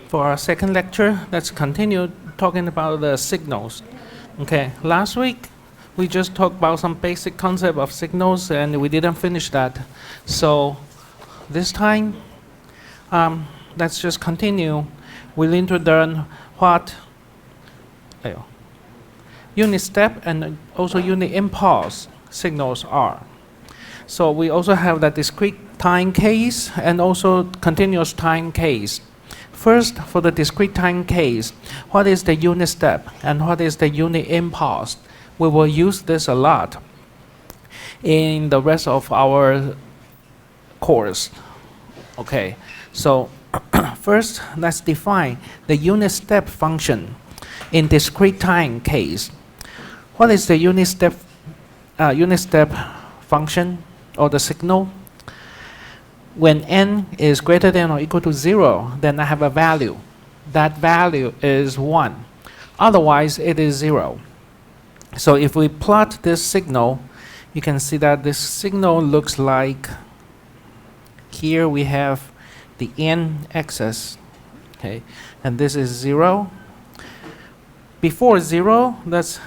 For our second lecture, let's continue talking about the signals. Okay, last week we just talked about some basic concept of signals and we didn't finish that. So this time, let's just continue. We need to learn what unit step and also unit impulse signals are. So we also have the discrete time case and also continuous time case. First, for the discrete time case, what is the unit step and what is the unit impulse? We will use this a lot in the rest of our course. Okay, so first let's define the unit step function in discrete time case. What is the unit step function or the signal? When n is greater than or equal to 0, then I have a value. That value is 1. Otherwise, it is 0. So if we plot this signal, you can see that this signal looks like, here we have the n-axis, okay, and this is 0. Before 0, that's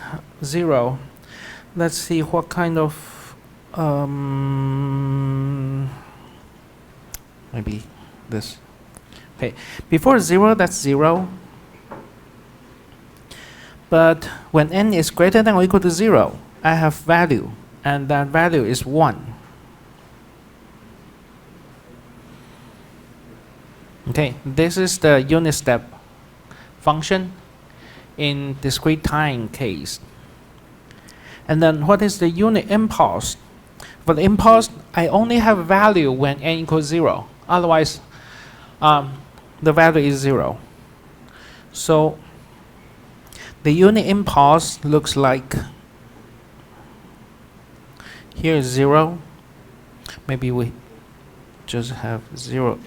0. Let's see what kind of maybe this. Okay, before 0, that's 0. But when n is greater than or equal to 0, I have value, and that value is 1. Okay, this is the unit step function in discrete time case. And then what is the unit impulse? For the impulse, I only have value when n equals 0. Otherwise, the value is 0. So the unit impulse looks like, here is 0. Maybe we just have 0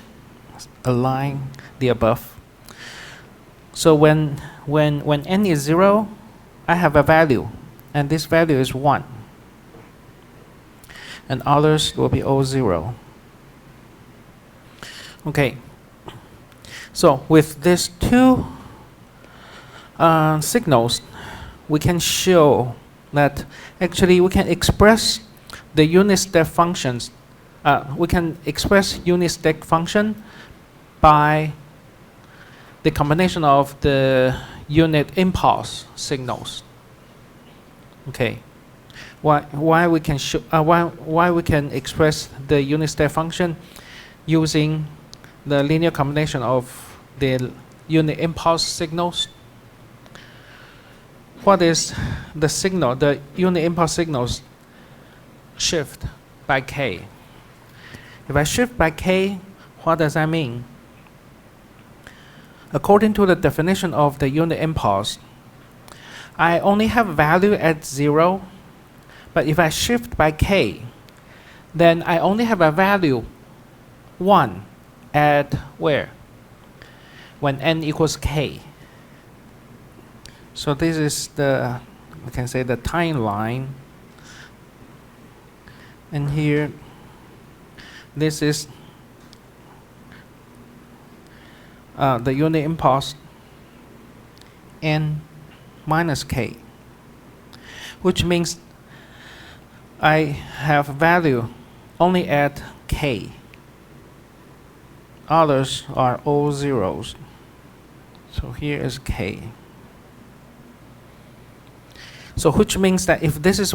align the above. So when n is 0, I have a value, and this value is 1. And others will be all 0. Okay, so with these two signals, we can show that actually we can express the unit step functions. We can express unit step function by the combination of the unit impulse signals. Okay, why we can why we can express the unit step function using the linear combination of the unit impulse signals. What is the signal? The unit impulse signals shift by k. If I shift by k, what does that mean? According to the definition of the unit impulse, I only have value at 0, but if I shift by k, then I only have a value 1 at where? When n equals k. So this is the, we can say, the timeline. And here, this is the unit impulse n minus k, which means I have value only at k. Others are all zeros. So here is k. So which means that if this is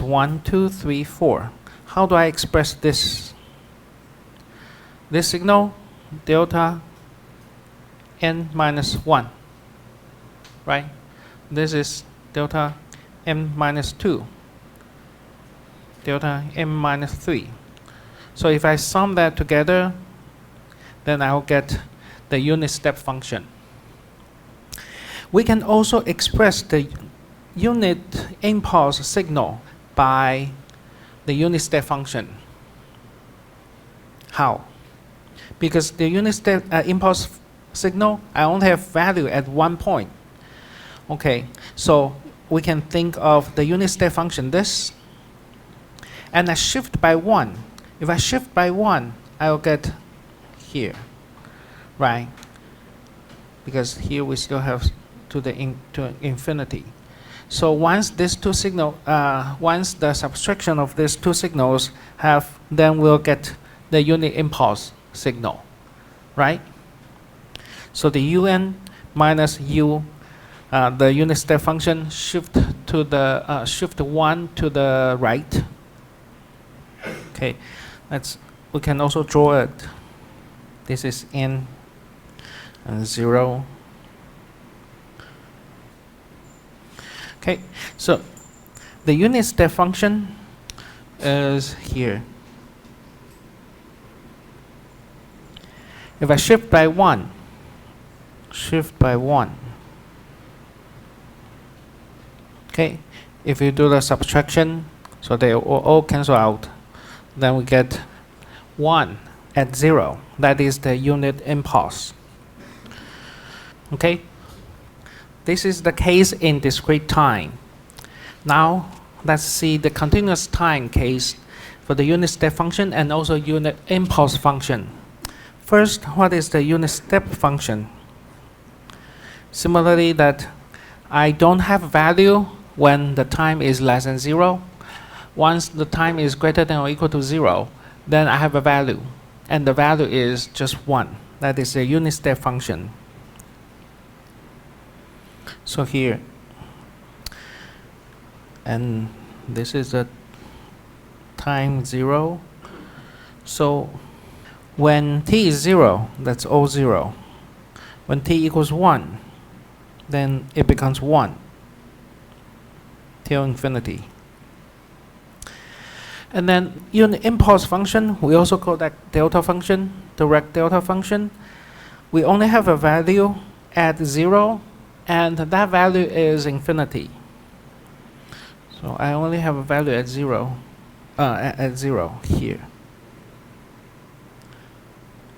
1, 2, 3, 4, how do I express this? This signal, delta n minus 1, right? This is delta m minus 2, delta m minus 3. So if I sum that together, then I'll get the unit step function. We can also express the unit impulse signal by the unit step function. How? Because the unit step impulse signal, I only have value at 1 point. Okay, so we can think of the unit step function this, and I shift by 1. If I shift by 1, I'll get here, right? because here we still have to infinity. So once these two once the subtraction of these two signals have, then we'll get the unit impulse signal, right? So the un minus u, the unit step function shift to the shift 1 to the right. Okay, we can also draw it. This is n and 0. Okay, so the unit step function is here. If I shift by 1, okay, if you do the subtraction, so they all cancel out, then we get 1 at 0. That is the unit impulse. Okay, this is the case in discrete time. Now let's see the continuous time case for the unit step function and also unit impulse function. First, what is the unit step function? Similarly, that I don't have value when the time is less than 0. Once the time is greater than or equal to 0, then I have a value, and the value is just 1. That is the unit step function. So here, and this is the time 0. So when t is 0, that's all 0. When t equals 1, then it becomes 1 till infinity. And then unit impulse function, we also call that delta function, direct delta function. We only have a value at 0, and that value is infinity. So I only have a value at 0, at 0 here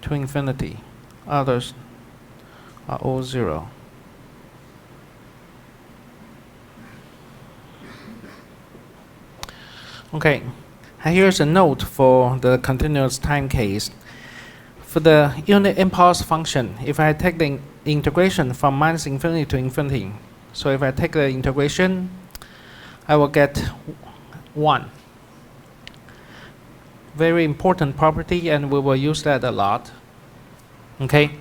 to infinity. Others are all 0. Okay, here's a note for the continuous time case. For the unit impulse function, if I take the integration from minus infinity to infinity, so if I take the integration, I will get 1. Very important property, and we will use that a lot. Okay,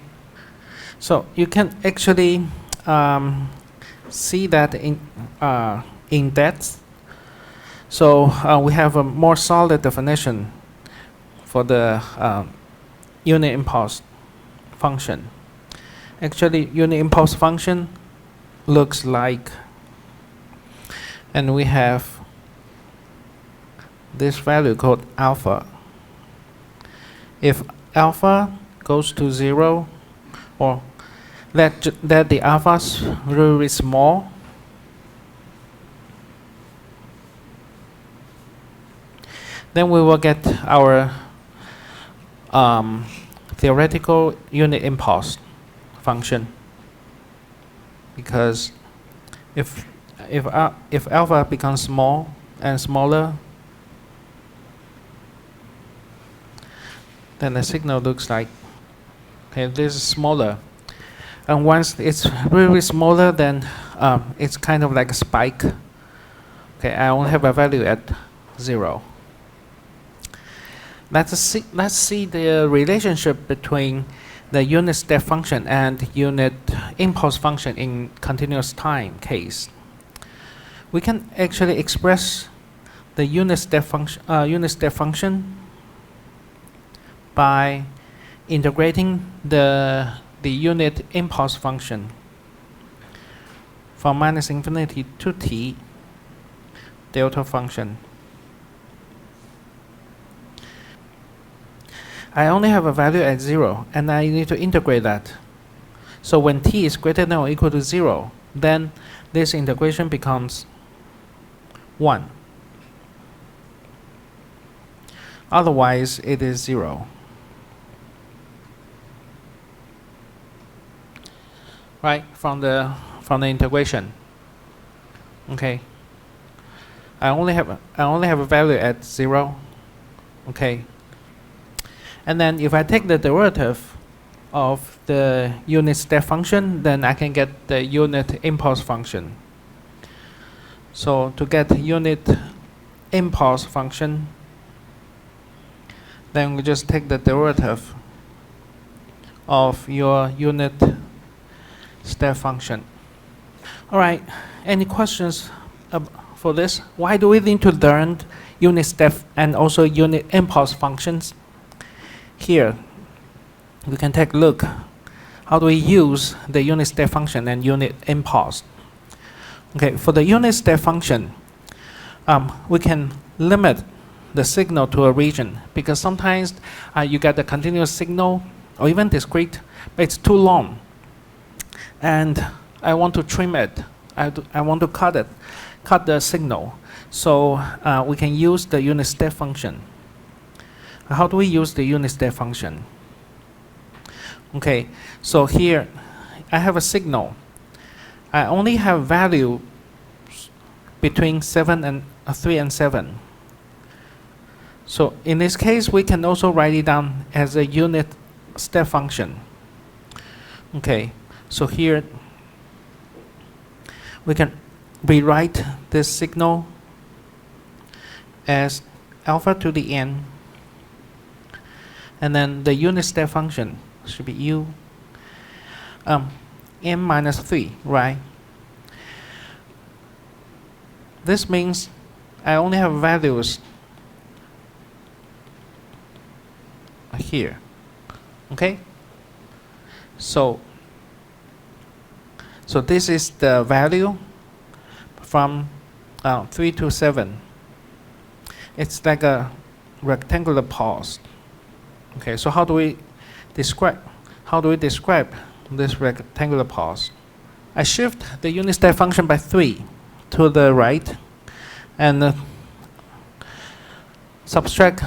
so you can actually see that in depth. So we have a more solid definition for the unit impulse function. Actually, unit impulse function looks like, and we have this value called alpha. If alpha goes to 0, or that the alpha is really small, then we will get our theoretical unit impulse function. Because if alpha becomes small and smaller, then the signal looks like, okay, this is smaller. And once it's really smaller, then it's kind of like a spike. Okay, I only have a value at 0. Let's see the relationship between the unit step function and unit impulse function in continuous time case. We can actually express the unit step function by integrating the unit impulse function from minus infinity to t delta function. I only have a value at 0, and I need to integrate that. So when t is greater than or equal to 0, then this integration becomes 1. Otherwise, it is 0. Right, from the integration. Okay. I only have a value at 0. Okay. And then if I take the derivative of the unit step function, then I can get the unit impulse function. So to get unit impulse function, then we just take the derivative of your unit step function. All right, any questions for this? Why do we need to learn unit step and also unit impulse functions? Here, we can take a look. How do we use the unit step function and unit impulse? Okay, for the unit step function, we can limit the signal to a region, because sometimes you get a continuous signal or even discrete, but it's too long, and I want to trim it. I want to cut the signal. So we can use the unit step function. How do we use the unit step function? Okay, so here I have a signal. I only have value between 3 and 7. So in this case, we can also write it down as a unit step function. Okay, so here we can rewrite this signal as alpha to the n, and then the unit step function should be u n minus 3, right? This means I only have values here. Okay, so this is the value from 3 to 7. It's like a rectangular pulse. Okay, so how do we describe this rectangular pulse? I shift the unit step function by 3 to the right and subtract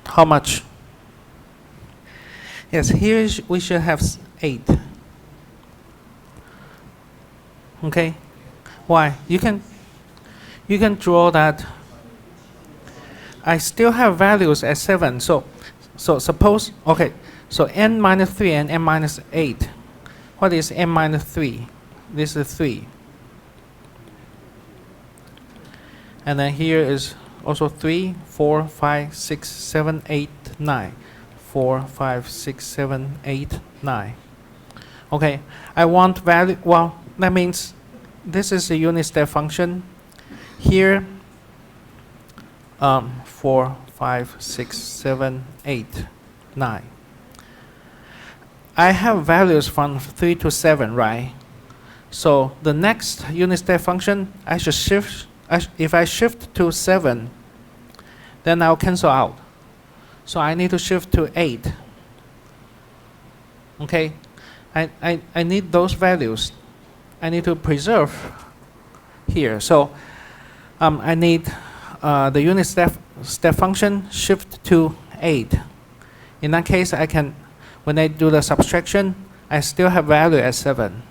how much? Yes, here we should have 8. Okay, why? You can draw that. I still have values at 7. So suppose, okay, so n minus 3 and n minus 8. What is n minus 3? This is 3. And then here is also 3, 4, 5, 6, 7, 8, 9. 4, 5, 6, 7, 8, 9. Okay, I want value. Well, that means this is a unit step function. Here, 4, 5, 6, 7, 8, 9. I have values from 3 to 7, right? So the next unit step function, I should shift. If I shift to 7, then I'll cancel out. So I need to shift to 8. Okay, I need those values. I need to preserve here. So I need the unit step function shift to 8. In that case, I can, when I do the subtraction, I still have value at 7.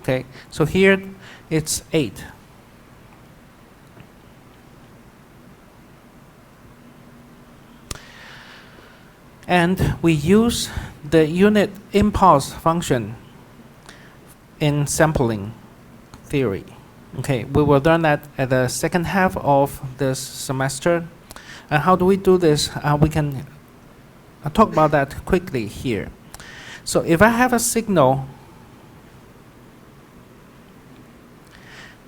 Okay, so here it's 8. And we use the unit impulse function in sampling theory. Okay, we will learn that at the second half of this semester. And how do we do this? We can talk about that quickly here. So if I have a signal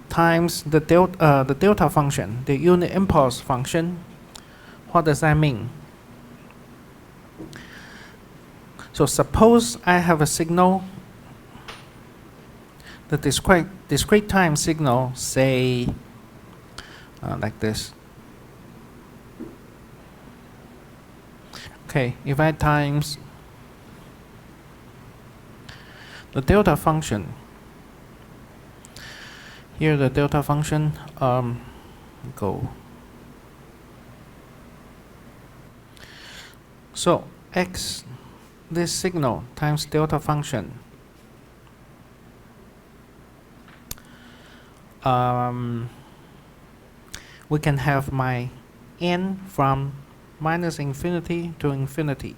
times the delta function, the unit impulse function, what does that mean? So suppose I have a signal, the discrete time signal, say like this. Okay, if I times the delta function, here the delta function go. So x, this signal times delta function. We can have my n from minus infinity to infinity.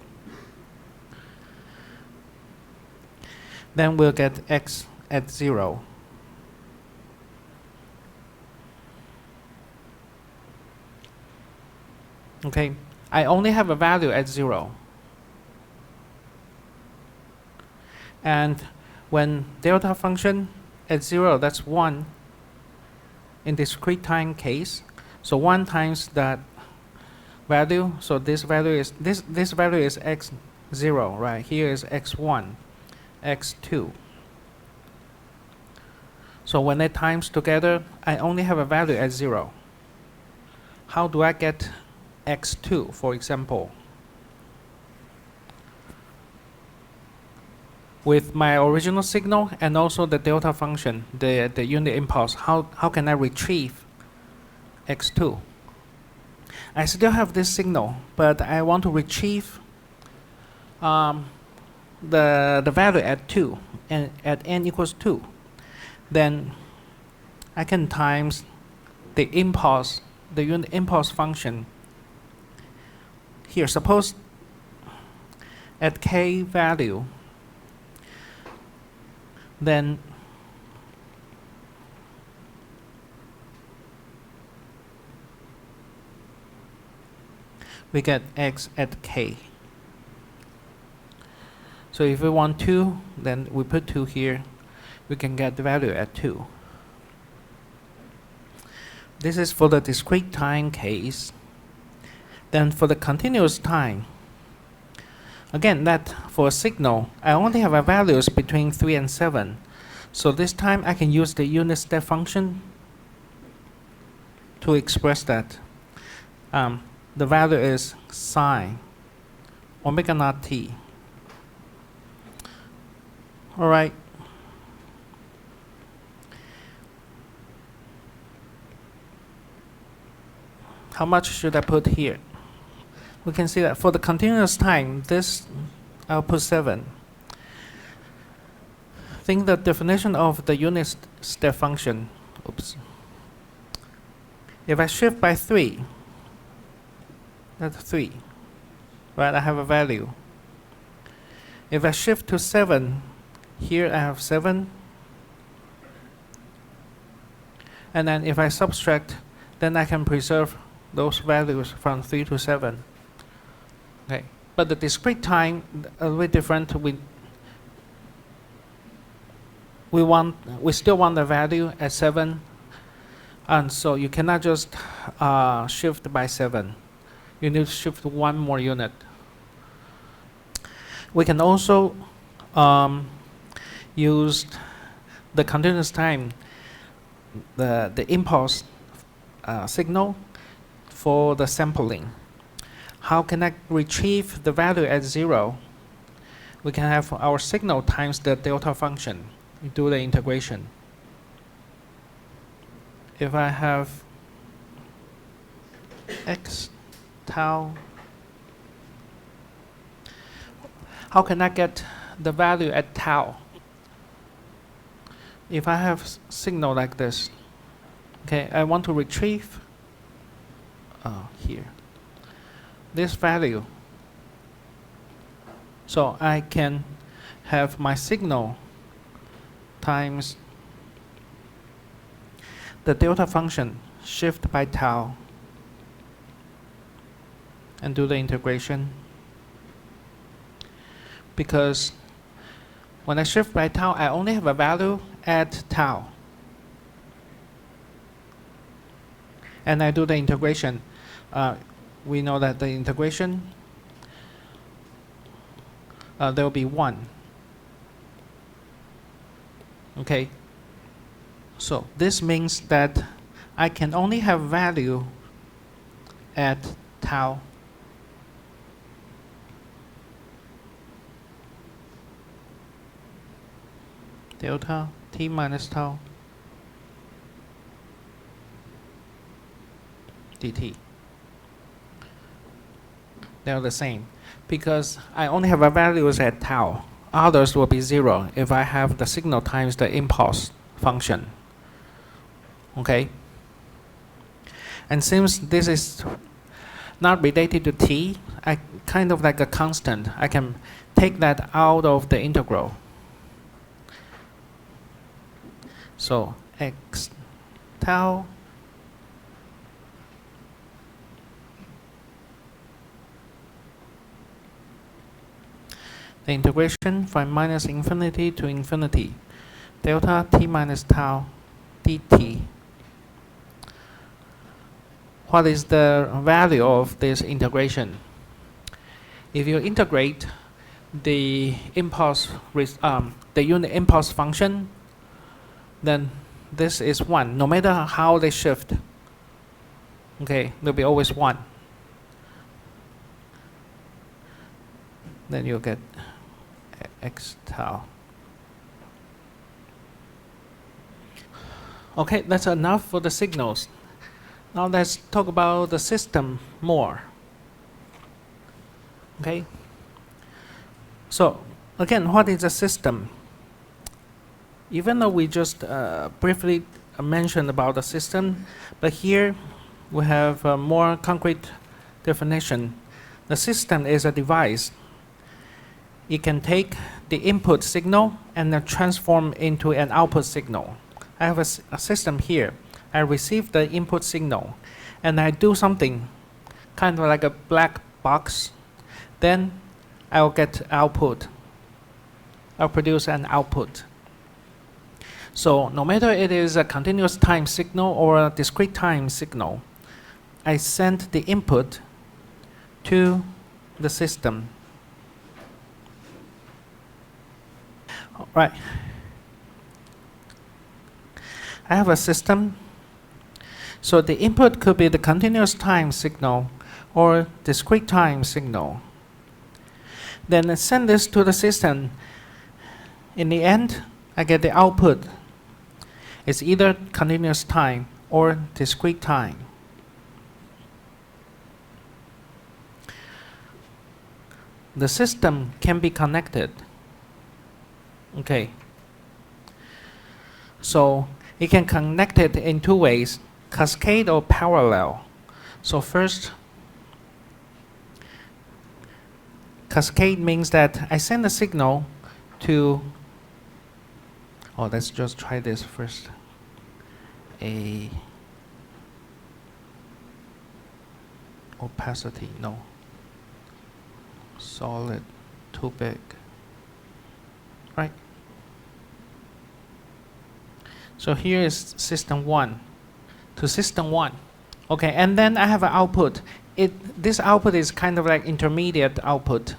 then we'll get x at 0. Okay, I only have a value at 0. And when delta function at 0, that's 1 in discrete time case. So 1 times that value, so this value is this value is x0, right? Here is x1, x2. So when they times together, I only have a value at 0. How do I get x2, for example? With my original signal and also the delta function, the unit impulse, how can I retrieve x2? I still have this signal, but I want to retrieve the value at 2 and at n equals 2. Then I can times the impulse, the unit impulse function. Here, suppose at k value, then we get x at k. So if we want 2, then we put 2 here. We can get the value at 2. This is for the discrete time case. Then for the continuous time, again, that for a signal, I only have a values between 3 and 7. So this time I can use the unit step function to express that. The value is sine omega naught t. All right. How much should I put here? We can see that for the continuous time, this I'll put 7. Think the definition of the unit step function. Oops. If I shift by 3, that's 3. Right, I have a value. If I shift to 7, here I have 7. And then if I subtract, then I can preserve those values from 3 to 7. Okay, but the discrete time a little bit different. We still want the value at 7, and so you cannot just shift by 7. You need to shift 1 more unit. We can also use the continuous time, the impulse signal for the sampling. How can I retrieve the value at 0? We can have our signal times the delta function. We do the integration. If I have x tau, how can I get the value at tau? If I have signal like this, okay, I want to retrieve here this value. So I can have my signal times the delta function shift by tau and do the integration. Because when I shift by tau, I only have a value at tau. And I do the integration. We know that the integration, there will be 1. Okay. So this means that I can only have value at tau. Delta t minus tau dt. They are the same because I only have a values at tau. Others will be 0 if I have the signal times the impulse function. Okay. And since this is not related to t, I kind of like a constant. I can take that out of the integral. So x tau the integration from minus infinity to infinity, delta t minus tau dt. What is the value of this integration? If you integrate the the unit impulse function, then this is 1. No matter how they shift, okay, they'll be always 1. Then you'll get x tau. Okay, that's enough for the signals. Now let's talk about the system more. Okay. So again, what is a system? Even though we just briefly mentioned about the system, but here we have a more concrete definition. The system is a device. It can take the input signal and then transform into an output signal. I have a system here. I receive the input signal and I do something kind of like a black box. Then I'll get output. I'll produce an output. So no matter it is a continuous time signal or a discrete time signal, I send the input to the system. All right. I have a system. So the input could be the continuous time signal or discrete time signal. Then I send this to the system. In the end, I get the output. It's either continuous time or discrete time. The system can be connected. Okay. So it can connect it in 2 ways, cascade or parallel. So first, cascade means that I send a signal to, let's just try this first. A opacity, no. Solid, too big. Right? So here is system 1 to system 1. Okay, and then I have an output. This output is kind of like intermediate output.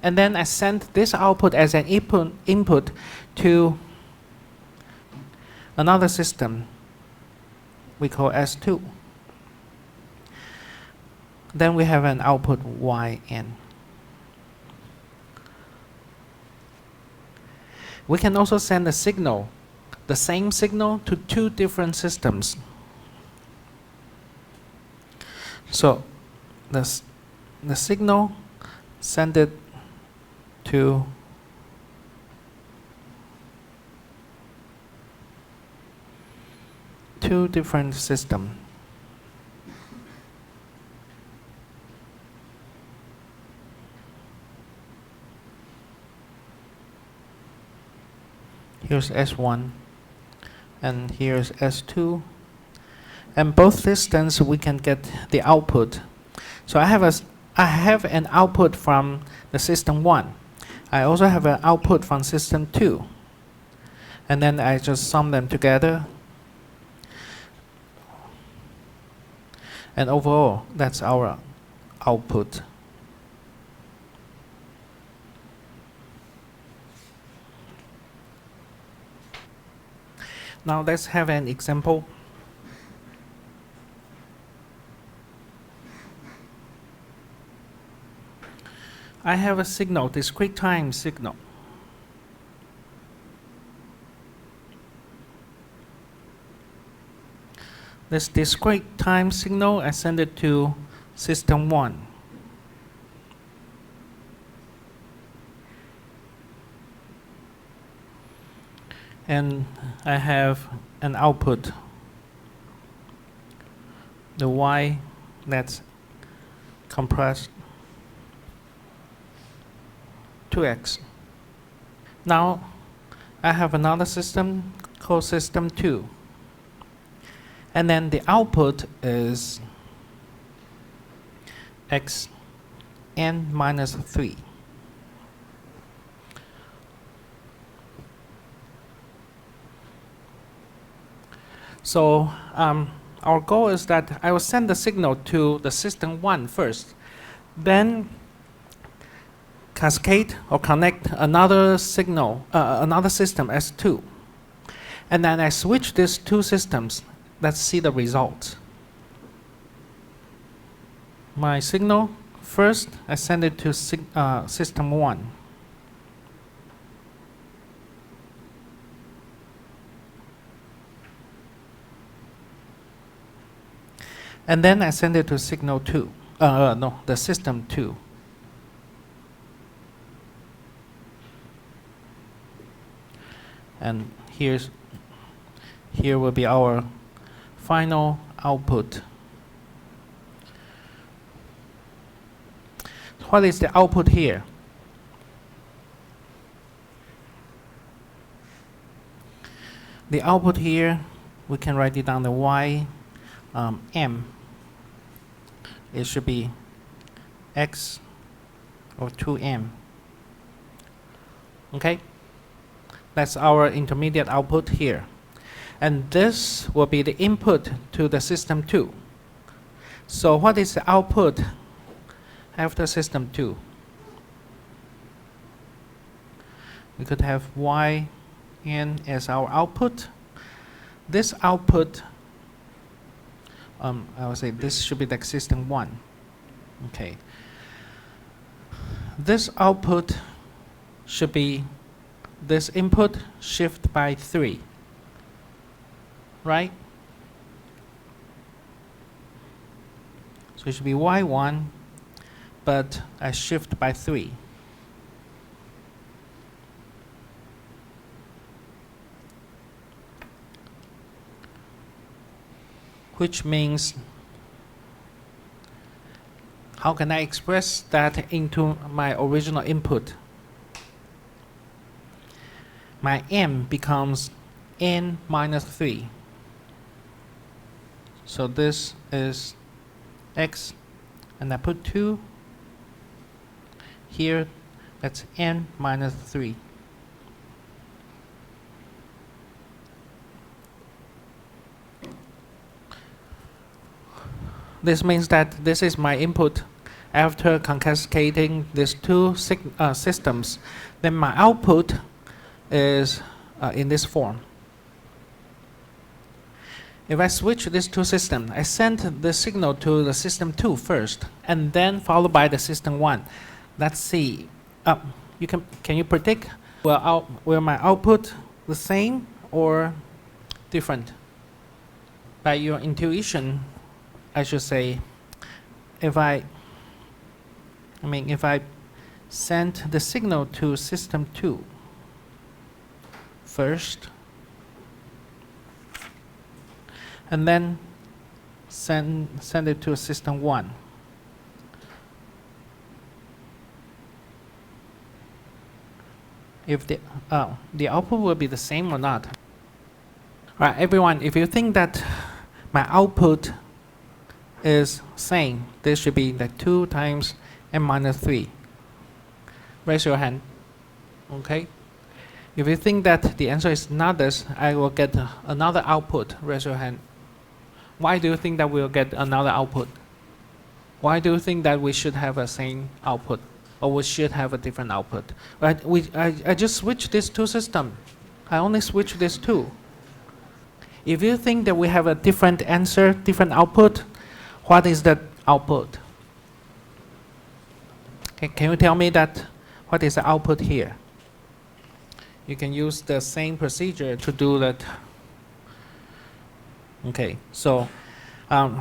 And then I send this output as an input to another system we call S2. Then we have an output Yn. We can also send a signal, the same signal, to 2 different systems. So the signal, send it to two different systems. Here's S1 and here's S2, and both systems we can get the output. So I have an output from the system 1. I also have an output from system 2, and then I just sum them together, and overall that's our output. Now let's have an example. I have a signal, discrete time signal. This discrete time signal, I send it to system 1. And I have an output, the Y that's compressed to X. Now I have another system called system 2. And then the output is xn minus 3. So our goal is that I will send the signal to the system 1 first, then cascade or connect another signal, another system S2. And then I switch these two systems. Let's see the results. My signal, first I send it to system 1. And then I send it to signal 2. The system 2. And here will be our final output. What is the output here? The output here, we can write it down the y m. It should be x or 2m. Okay? That's our intermediate output here. And this will be the input to the system 2. So what is the output after system 2? We could have yn as our output. This output, I would say this should be the system 1. Okay. This output should be this input shift by 3, right? So it should be y1, but I shift by 3. Which means, how can I express that into my original input? My m becomes n minus 3. So this is x, and I put 2 here. That's n minus 3. This means that this is my input. After cascading these two systems, then my output is in this form. If I switch these two systems, I send the signal to the system 2 first, and then followed by the system 1. Let's see. Can you predict will my output the same or different? By your intuition, I should say, if I send the signal to system 2 first, and then send it to system 1. If the output will be the same or not. All right, everyone, if you think that my output is same, this should be like 2 times n minus 3. Raise your hand. Okay. If you think that the answer is not this, I will get another output. Raise your hand. Why do you think that we'll get another output? Why do you think that we should have a same output, or we should have a different output? Right? I just switched these two systems. I only switched these two. If you think that we have a different answer, different output, what is that output? Okay, can you tell me that? What is the output here? You can use the same procedure to do that. Okay, so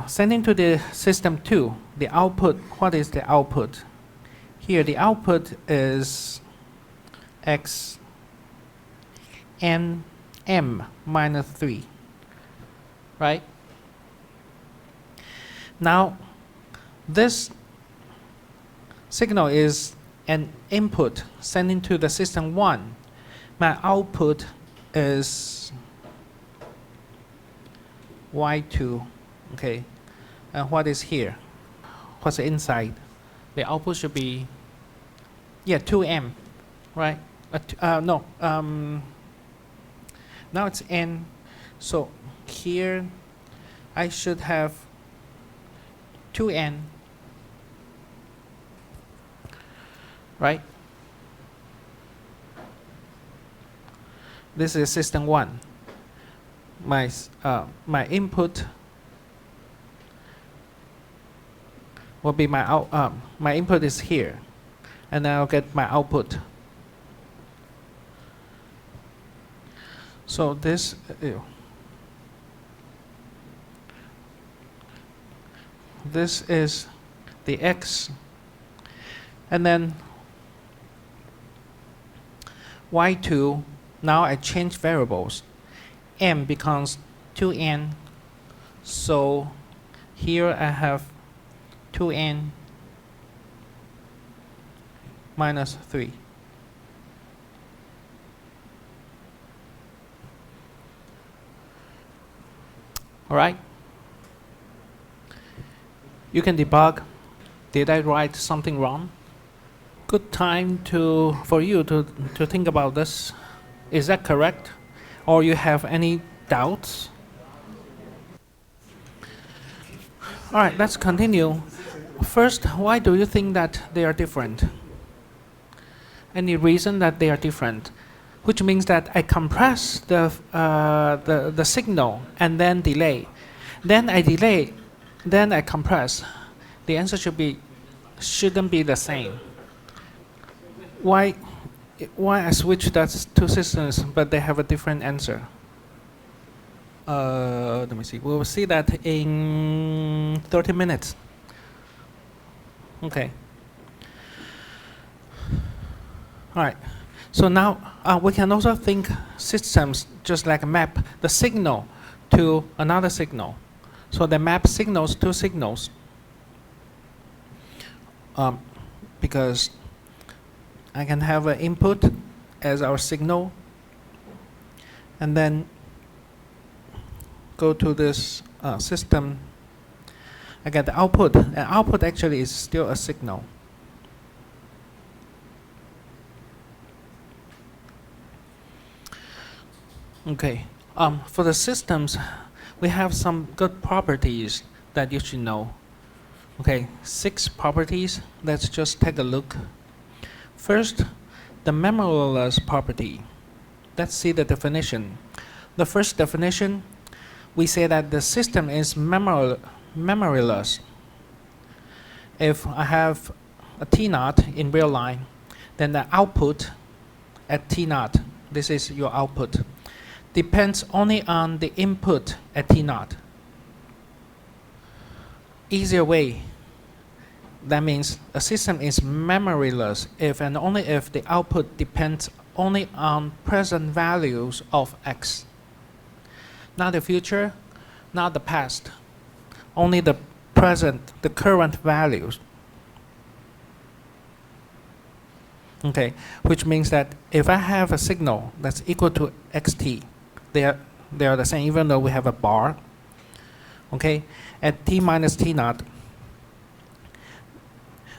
sending to the system 2, the output, what is the output? Here the output is x n m minus 3, right? Now, this signal is an input sending to the system 1. My output is y2, okay, and what is here? What's the inside? The output should be, yeah, 2m, right? No, now it's n, so here I should have 2n, right? This is system 1. My input will be my input is here, and then I'll get my output. So this is the x, and then y2. Now I change variables. M becomes 2n, so here I have 2n minus 3. All right? You can debug. Did I write something wrong? Good time for you to think about this. Is that correct? Or you have any doubts? All right, let's continue. First, why do you think that they are different? Any reason that they are different? Which means that I compress the signal and then delay. Then I delay, then I compress. The answer shouldn't be the same. Why I switch that two systems, but they have a different answer? Let me see. We will see that in 30 minutes. Okay. All right. So now we can also think systems just like map the signal to another signal. So they map signals to signals. Because I can have an input as our signal, and then go to this system. I get the output, and output actually is still a signal. Okay. For the systems, we have some good properties that you should know. Okay, 6 properties. Let's just take a look. First, the memoryless property. Let's see the definition. The first definition, we say that the system is memoryless. If I have a T0 in real line, then the output at T0, this is your output, depends only on the input at T0. Easier way, that means a system is memoryless if and only if the output depends only on present values of x. Not the future, not the past, only the present, the current values. Okay, which means that if I have a signal that's equal to xt, they are the same even though we have a bar. Okay, at t minus t0,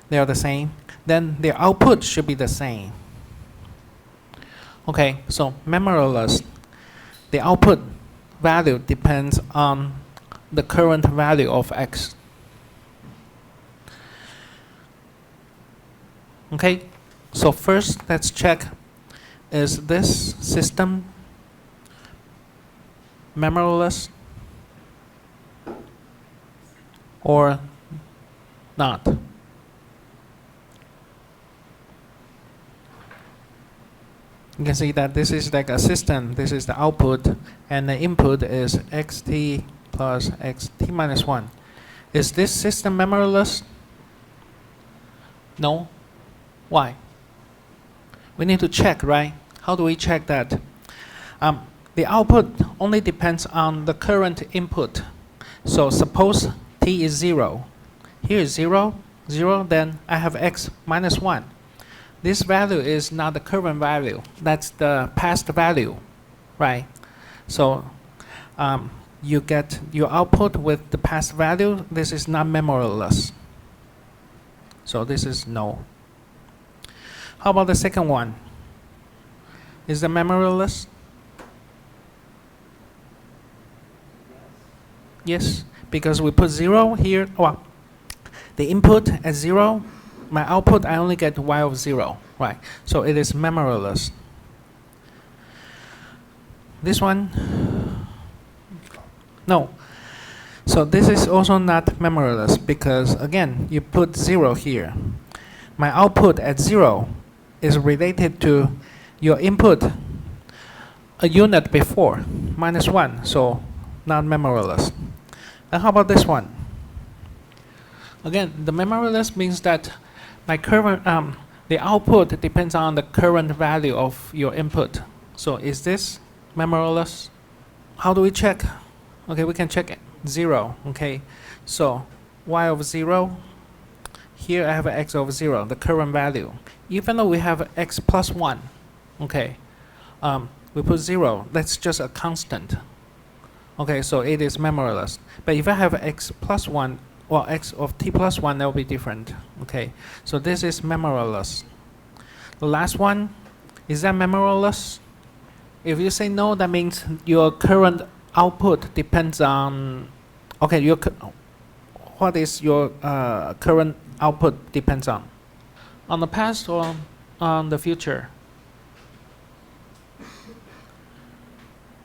they are the same, then their output should be the same. Okay, so memoryless, the output value depends on the current value of x. Okay, so first let's check, is this system memoryless or not? You can see that this is like a system, this is the output, and the input is xt plus xt minus 1. Is this system memoryless? No? Why? We need to check, right? How do we check that? The output only depends on the current input. So suppose t is 0. Here is 0, 0, then I have x minus 1. This value is not the current value. That's the past value, right? So you get your output with the past value, this is not memoryless. So this is no. How about the second one? Is the memoryless? Yes, because we put 0 here. Well, the input at 0, my output I only get y of 0, right? So it is memoryless. This one, no. So this is also not memoryless because again, you put 0 here. My output at 0 is related to your input a unit before, -1, so not memoryless. And how about this one? Again, the memoryless means that my current, the output depends on the current value of your input. So is this memoryless? How do we check? Okay, we can check 0. Okay, so y of 0. Here I have x of 0, the current value. Even though we have x plus 1, okay, we put 0. That's just a constant. Okay, so it is memoryless. But if I have x plus 1, well, x of t plus 1, that will be different. Okay, so this is memoryless. The last one, is that memoryless? If you say no, that means your current output depends on, okay, what is your current output depends on? On the past or on the future?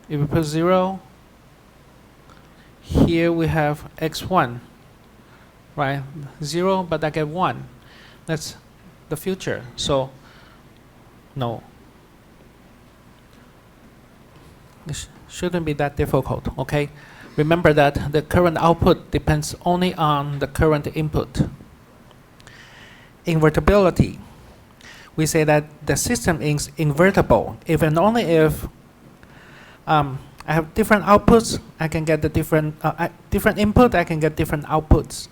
If we put 0, here we have x1, right? 0, but I get 1. That's the future, so no. This shouldn't be that difficult, okay? Remember that the current output depends only on the current input. Invertibility. We say that the system is invertible if and only if I have different outputs, I can get the different input, I can get different outputs.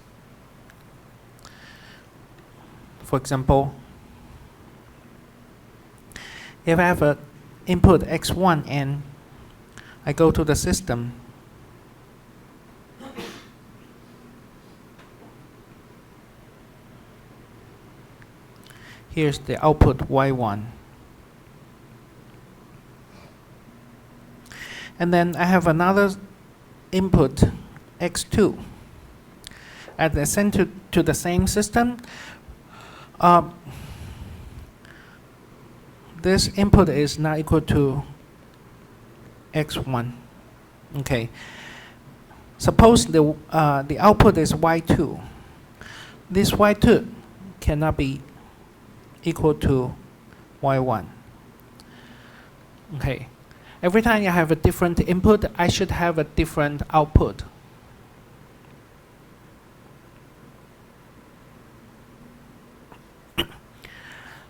For example, if I have an input x1 and I go to the system, here's the output y1. And then I have another input x2. As I send to the same system, this input is not equal to x1. Okay. Suppose the output is y2. This y2 cannot be equal to y1. Okay. Every time you have a different input, I should have a different output.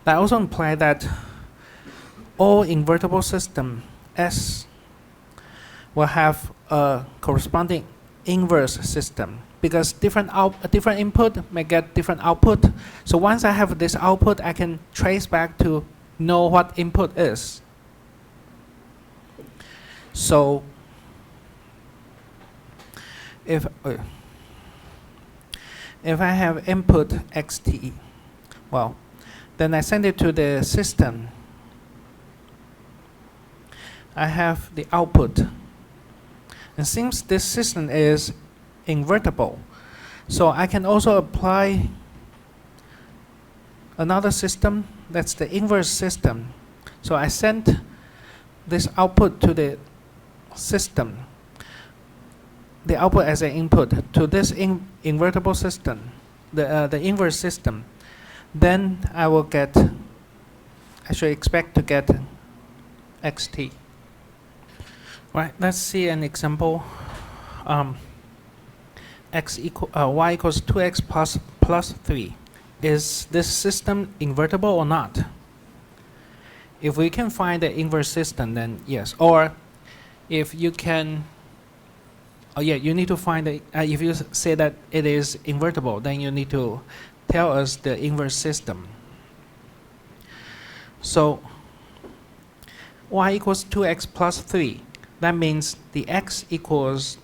That also implies that all invertible system S will have a corresponding inverse system because different input may get different output. So once I have this output, I can trace back to know what input is. So if I have input xt, well, then I send it to the system. I have the output. And since this system is invertible, so I can also apply another system, that's the inverse system. So I send this output to the system, the output as an input to this invertible system, the inverse system. Then I will get, I should expect to get xt. Right, let's see an example. Y equals 2x plus 3. Is this system invertible or not? If we can find the inverse system, then yes. Or if you can, you need to find the, if you say that it is invertible, then you need to tell us the inverse system. So y equals 2x plus 3. That means the x equals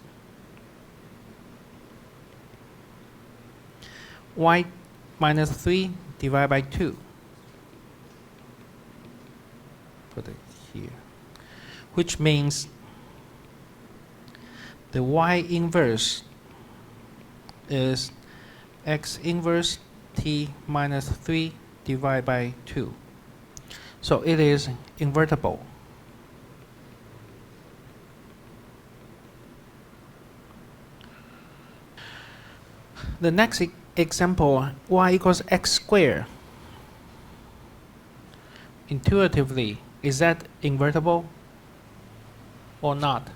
y minus 3 divided by 2. Put it here. Which means the y inverse is x inverse t minus 3 divided by 2. So it is invertible. The next example, y equals x squared. Intuitively, is that invertible or not?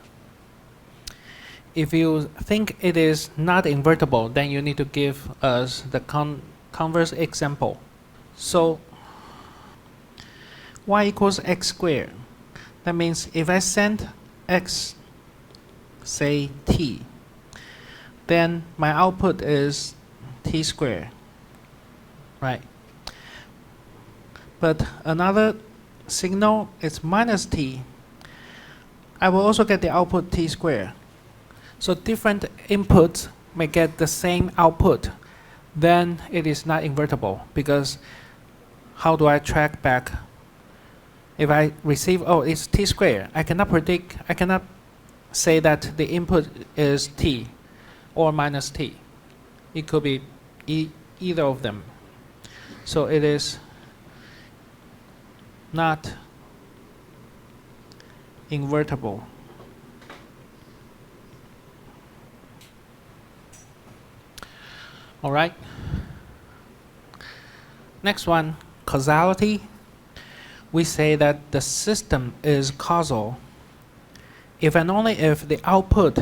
If you think it is not invertible, then you need to give us the converse example. So y equals x squared. That means if I send x, say t, then my output is t squared, right? But another signal is minus t. I will also get the output t squared. So different inputs may get the same output. Then it is not invertible, because how do I track back? If I receive, oh, it's t squared, I cannot predict, I cannot say that the input is t or minus t. It could be either of them. So it is not invertible. All right. Next one, causality. We say that the system is causal if and only if the output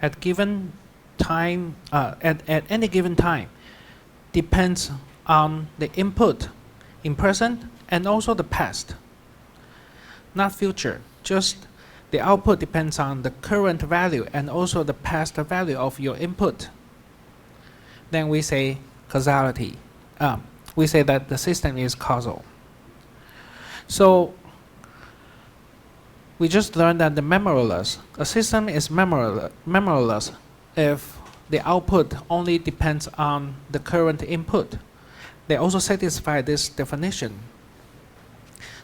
at given time, at any given time, depends on the input in present and also the past, not future. Just the output depends on the current value and also the past value of your input. Then we say causality. We say that the system is causal. So we just learned that the memoryless, a system is memoryless if the output only depends on the current input. They also satisfy this definition.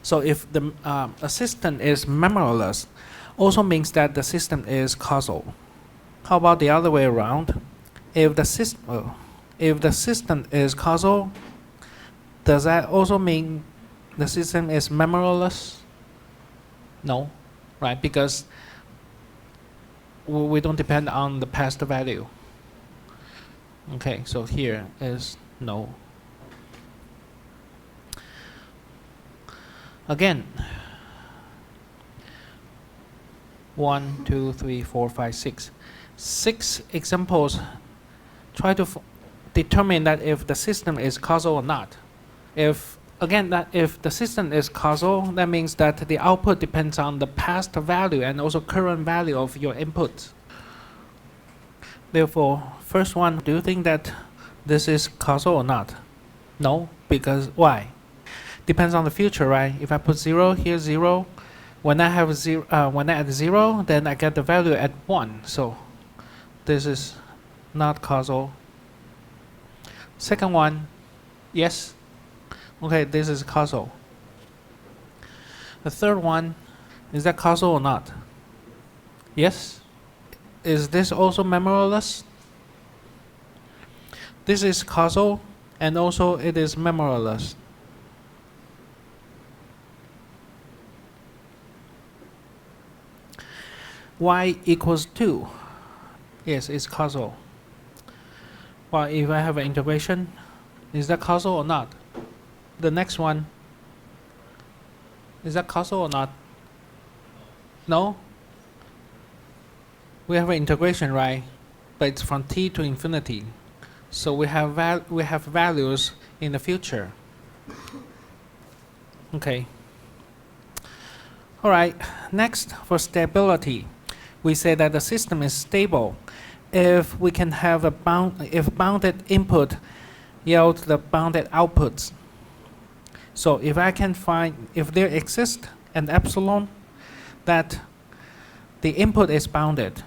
So if the a system is memoryless, also means that the system is causal. How about the other way around? If the system is causal, does that also mean the system is memoryless? No, right? Because we don't depend on the past value. Okay, so here is no. Again, 1, 2, 3, 4, 5, 6. 6 examples try to determine that if the system is causal or not. If the system is causal, that means that the output depends on the past value and also current value of your input. Therefore, first one, do you think that this is causal or not? No, because why? Depends on the future, right? If I put 0 here, 0, when I have 0, when I add 0, then I get the value at 1. So this is not causal. Second one, yes. Okay, this is causal. The third one, is that causal or not? Yes. Is this also memoryless? This is causal, and also it is memoryless. Y equals 2. Yes, it's causal. Well, if I have an integration, is that causal or not? The next one, is that causal or not? No? We have an integration, right? But it's from t to infinity. So we have values in the future. Okay. All right. Next, for stability, we say that the system is stable if we can have a bounded input yield the bounded outputs. So if I can find, if there exists an epsilon that the input is bounded,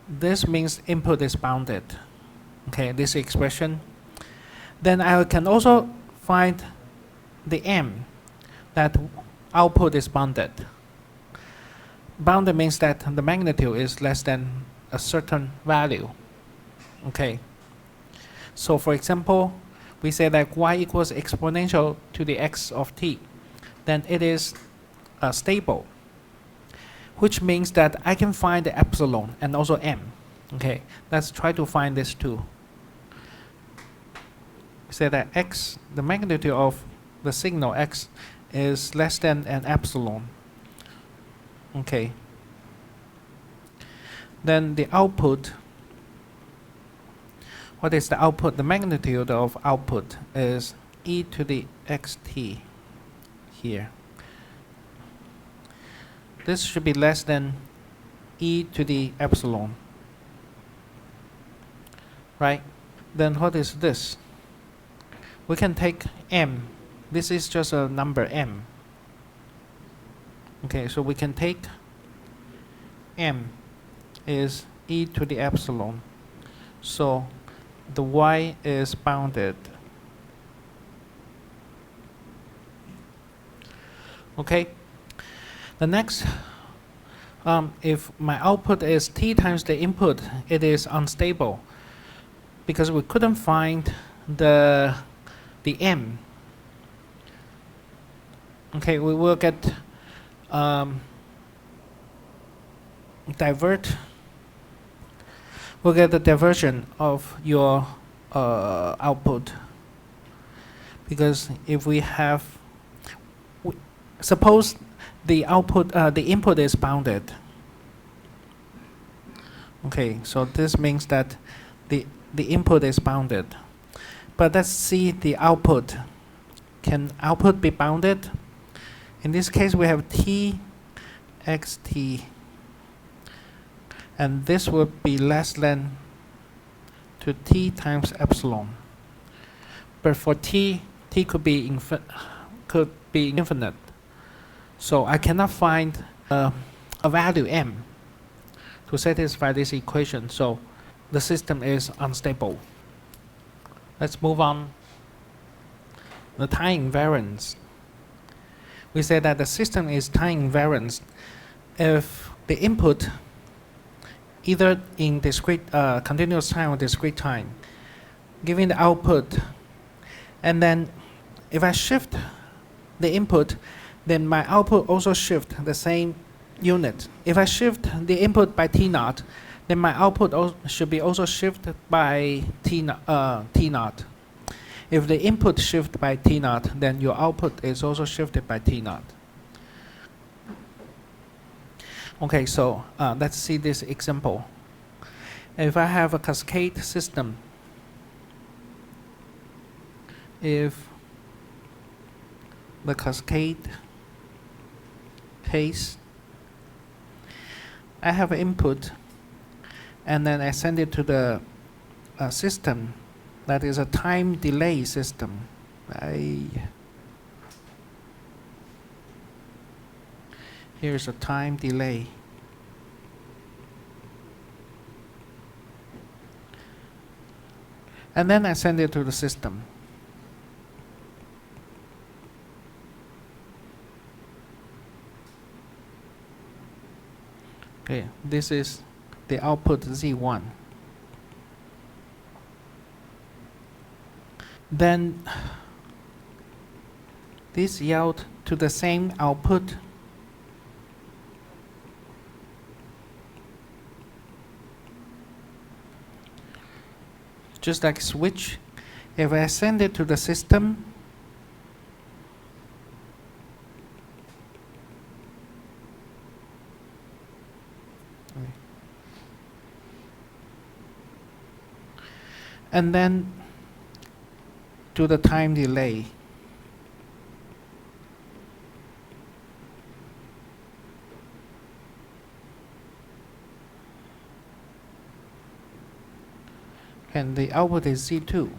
this means input is bounded. Okay, this expression. Then I can also find the M that output is bounded. Bounded means that the magnitude is less than a certain value. Okay. So for example, we say that y equals exponential to the x of t. Then it is stable, which means that I can find the epsilon and also m. Okay, let's try to find this too. We say that x, the magnitude of the signal x is less than an epsilon. Okay. Then the output, what is the output? The magnitude of output is e to the xt here. This should be less than e to the epsilon. Right? Then what is this? We can take m. This is just a number m. Okay, so we can take m is e to the epsilon. So the y is bounded. Okay. The next, if my output is t times the input, it is unstable because we couldn't find the m. Okay, we will get we'll get the diversion of your output, because if we have, suppose the output, the input is bounded. Okay, so this means that the input is bounded. But let's see the output. Can output be bounded? In this case, we have t xt, and this would be less than to t times epsilon. But for t could be infinite. So I cannot find a value m to satisfy this equation. So the system is unstable. Let's move on. The time invariance. We say that the system is time invariant if the input, either in discrete, continuous time or discrete time, giving the output, and then if I shift the input, then my output also shift the same unit. If I shift the input by t naught, then my output should be also shifted by t naught. If the input shift by t naught, then your output is also shifted by t naught. Okay, so let's see this example. If I have a cascade system, if the cascade case, I have an input, and then I send it to the system that is a time delay system. Here's a time delay. And then I send it to the system. Okay, this is the output Z1. Then this yield to the same output. Just like switch, if I send it to the system, and then to the time delay. And the output is Z2.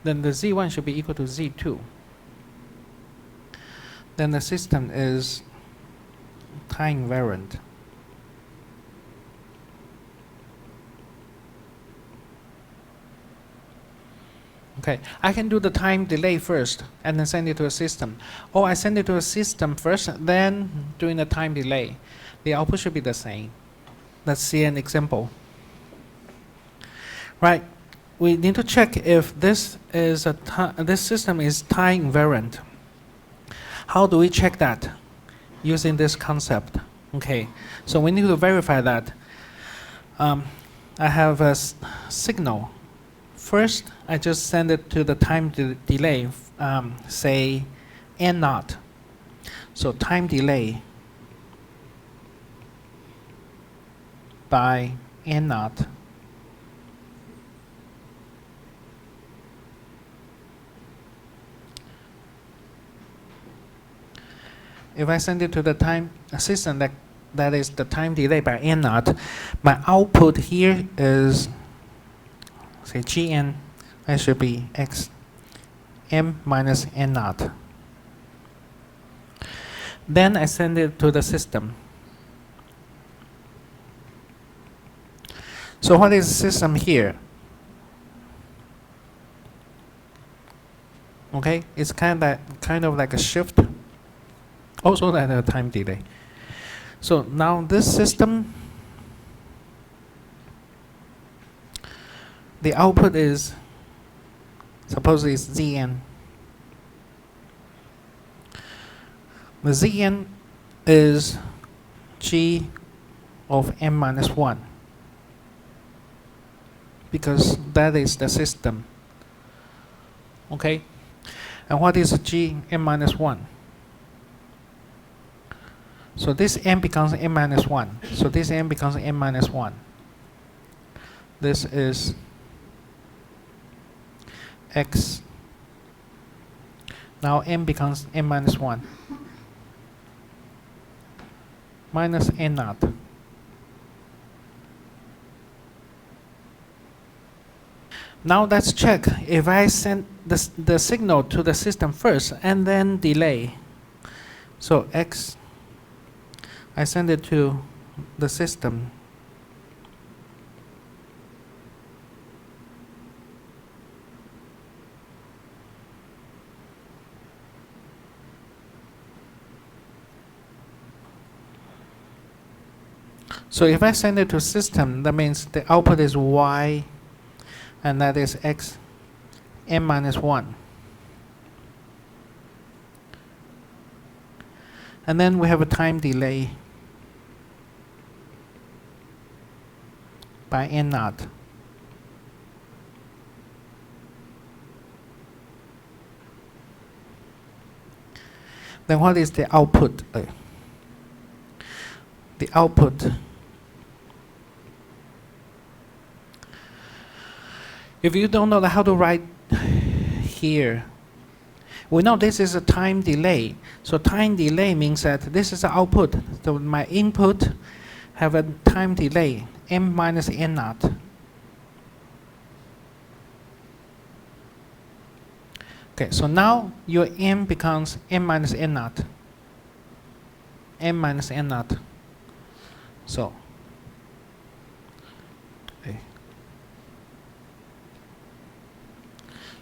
Then the Z1 should be equal to Z2. Then the system is time invariant. Okay, I can do the time delay first and then send it to a system. Or I send it to a system first, then doing the time delay. The output should be the same. Let's see an example. Right, we need to check if this is this system is time invariant. How do we check that? Using this concept. Okay, so we need to verify that. I have a signal. First, I just send it to the time delay, say n0. So time delay by n0. If I send it to the time system that is the time delay by n0, my output here is say Gn, that should be x m minus n0. Then I send it to the system. So what is the system here? Okay, it's kind of like a shift, also at a time delay. So now this system, the output is, suppose it's Zn. The Zn is G of m minus 1, because that is the system. Okay? And what is G m minus 1? So this m becomes m minus 1. So this m becomes m minus 1. This is x. Now m becomes m minus 1 minus n naught. Now let's check if I send the signal to the system first and then delay. So x, I send it to the system. So if I send it to system, that means the output is y, and that is x m minus 1. And then we have a time delay by n naught. Then what is the output? The output, if you don't know how to write here, we know this is a time delay. So time delay means that this is the output. So my input have a time delay, m minus n naught. Okay, so now your m becomes m minus n naught. M minus n naught. So, okay.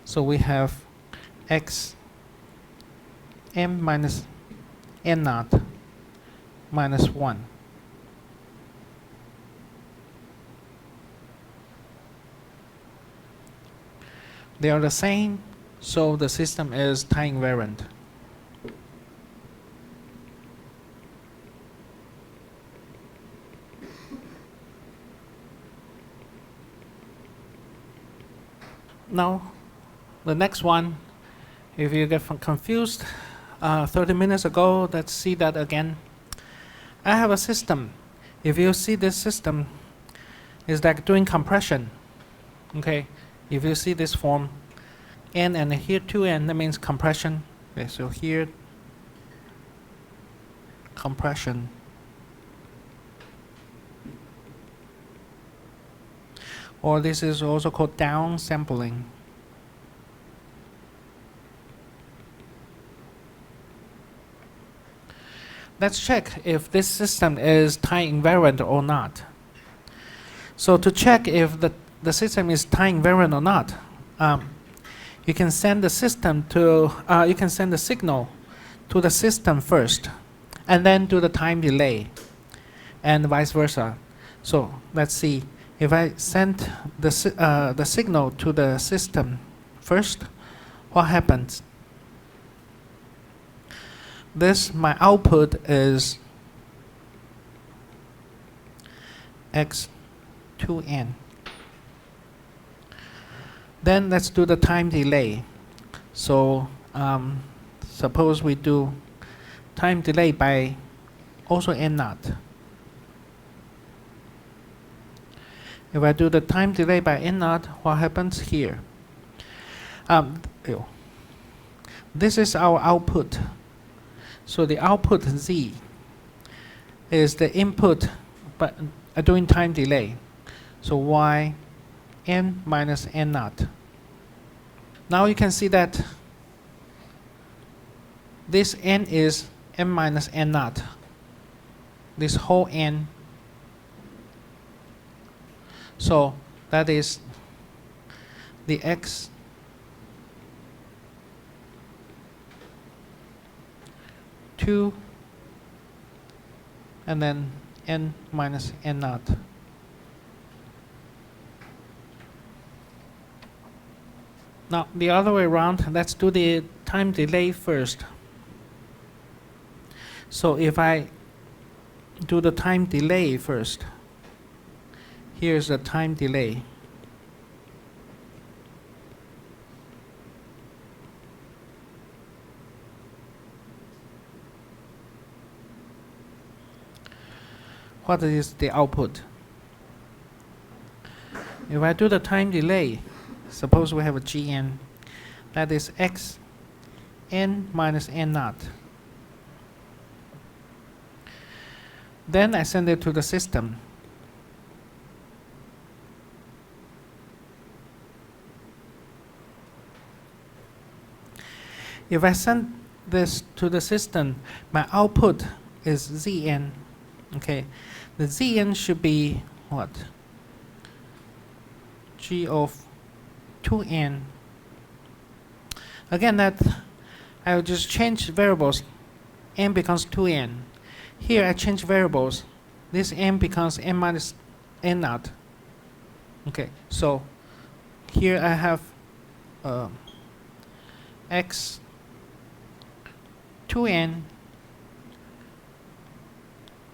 So we have x m minus n naught minus 1. They are the same, so the system is time invariant. Now, the next one, if you get confused 30 minutes ago, let's see that again. I have a system. If you see this system, is like doing compression. Okay, if you see this form, n and here 2n, that means compression. Okay, so here, compression. Or this is also called down sampling. Let's check if this system is time invariant or not. So to check if the system is time invariant or not, you can send the system to, you can send the signal to the system first, and then do the time delay, and vice versa. So let's see, if I send the signal to the system first, what happens? This, my output is x2n. Then let's do the time delay. So suppose we do time delay by also n naught. If I do the time delay by n naught, what happens here? This is our output. So the output z is the input but doing time delay. So y n minus n naught. Now you can see that this n is n minus n naught. This whole n. So that is the x two and then n minus n naught. Now the other way around, let's do the time delay first. So if I do the time delay first, here's the time delay. What is the output? If I do the time delay, suppose we have a gn, that is x n minus n naught. Then I send it to the system. If I send this to the system, my output is Zn. Okay, the Zn should be what? G of 2n. Again, that I'll just change variables. N becomes 2n. Here I change variables. This n becomes n minus n naught. Okay, so here I have x 2n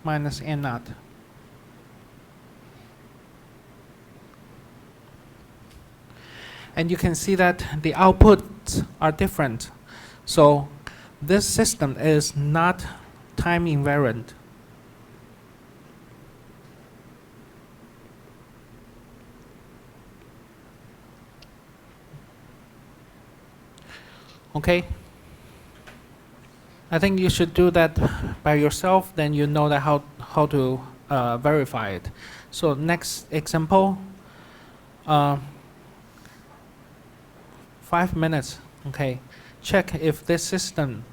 minus n naught. And you can see that the outputs are different. So this system is not time invariant. Okay? I think you should do that by yourself, then you know that how to verify it. So next example, 5 minutes. Okay, check if this system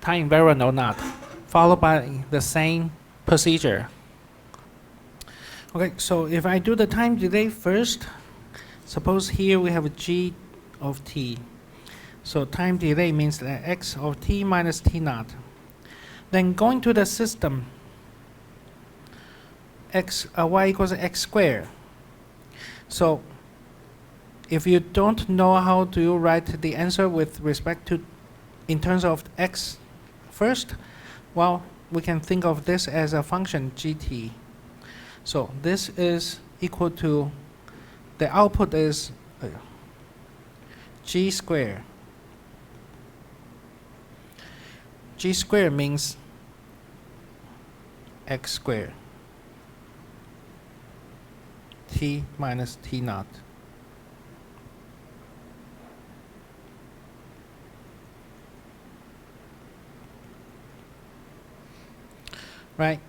time invariant or not, followed by the same procedure. Okay, so if I do the time delay first, suppose here we have a g of t. So time delay means that x of t minus t naught. Then going to the system, y equals x squared. So if you don't know how to write the answer with respect to in terms of x first, well, we can think of this as a function gt. So this is equal to, the output is g squared. G squared means x squared, t minus t naught. Right?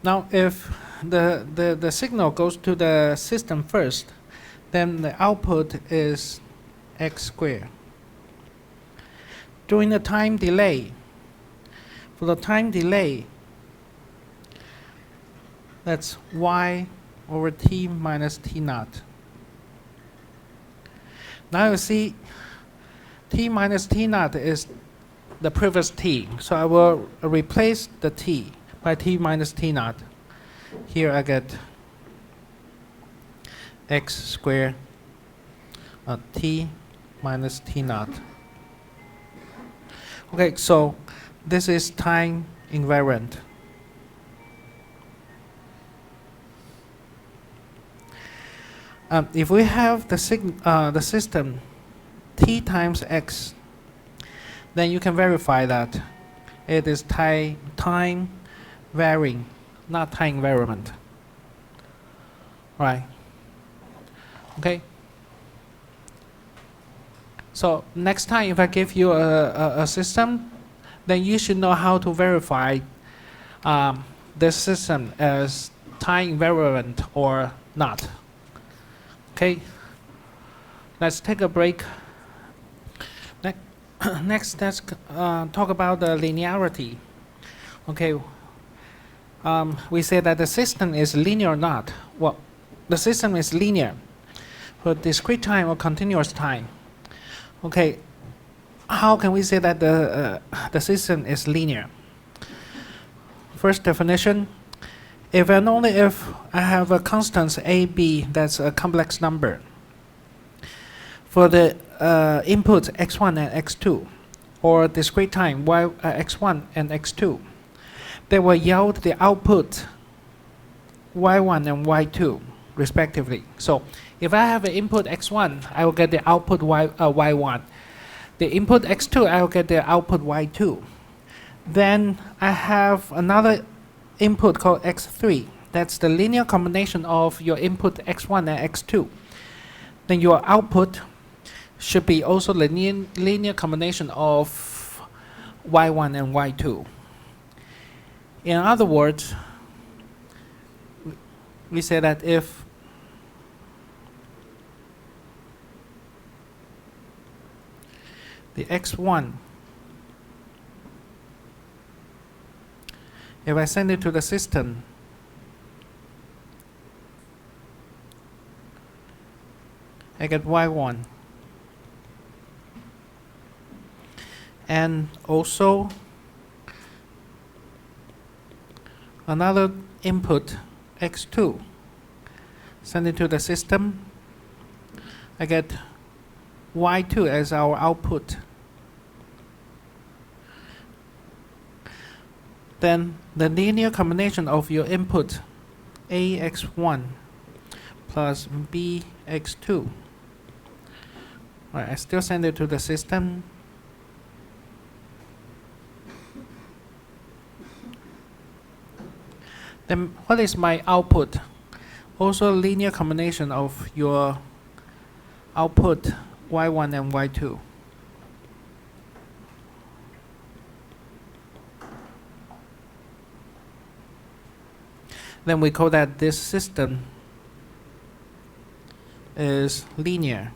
Now if the signal goes to the system first, then the output is x squared. During the time delay, for the time delay, that's y over t minus t naught. Now you see t minus t naught is the previous t. So I will replace the t by t minus t naught. Here I get x squared t minus t naught. Okay, so this is time invariant. If we have the system t times x, then you can verify that it is time varying, not time invariant. Right? Okay. So next time, if I give you a system, then you should know how to verify this system as time invariant or not. Okay. Let's take a break. Next, let's talk about the linearity. Okay. We say that the system is linear or not. Well, the system is linear for discrete time or continuous time. Okay. How can we say that the system is linear? First definition. If and only if I have a constant a, b that's a complex number for the input x1 and x2 or discrete time x1 and x2, they will yield the output y1 and y2 respectively. So if I have an input x1, I will get the output y1. The input x2, I will get the output y2. Then I have another input called x3. That's the linear combination of your input x1 and x2. Then your output should be also the linear combination of y1 and y2. In other words, we say that if the x1, if I send it to the system, I get y1. And also another input x2, send it to the system, I get y2 as our output. Then the linear combination of your input ax1 plus bx2. Right, I still send it to the system. Then what is my output? Also linear combination of your output y1 and y2. Then we call that this system is linear.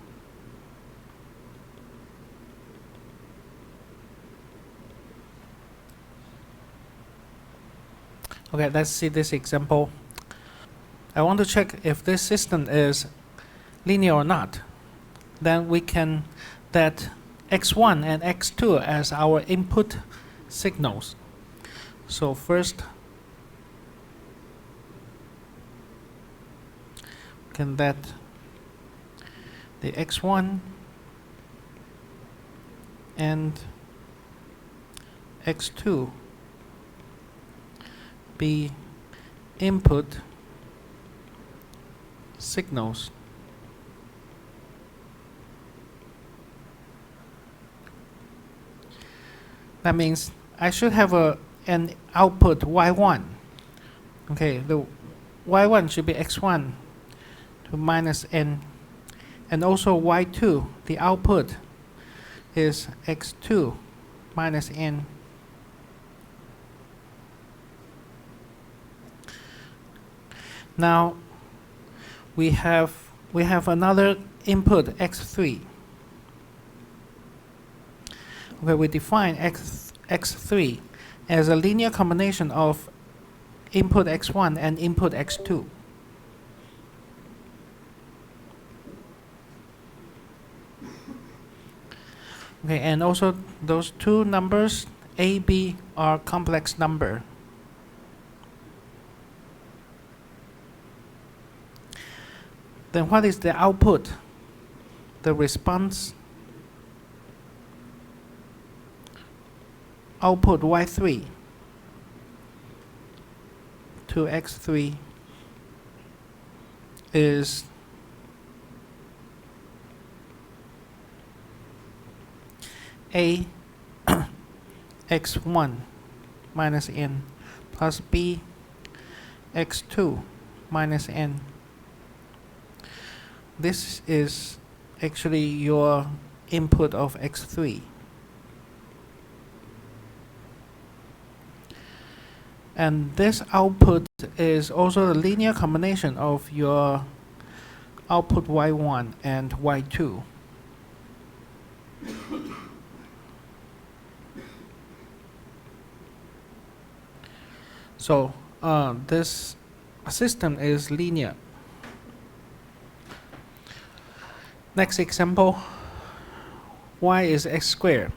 Okay, let's see this example. I want to check if this system is linear or not. Then we can that x1 and x2 as our input signals. So first, can that the x1 and x2 be input signals. That means I should have an output y1. Okay, the y1 should be x1 to minus n, and also y2, the output is x2 minus n. Now we have another input x3. Okay, we define x3 as a linear combination of input x1 and input x2. Okay, and also those two numbers, A, B, are complex number. Then what is the output? The response output y3 to x3 is A x1 minus n plus B x2 minus n. This is actually your input of x3. And this output is also a linear combination of your output y1 and y2. So this system is linear. Next example, y is x squared.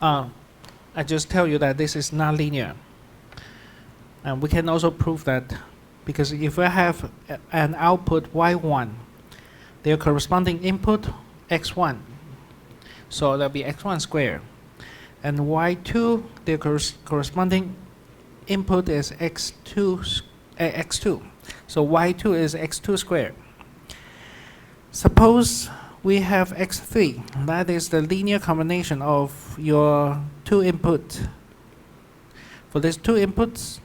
I just tell you that this is not linear. And we can also prove that, because if I have an output y1, their corresponding input x1, so that'll be x1 squared. And y2, their corresponding input is x2, so y2 is x2 squared. Suppose we have x3, that is the linear combination of your two inputs. For these two inputs,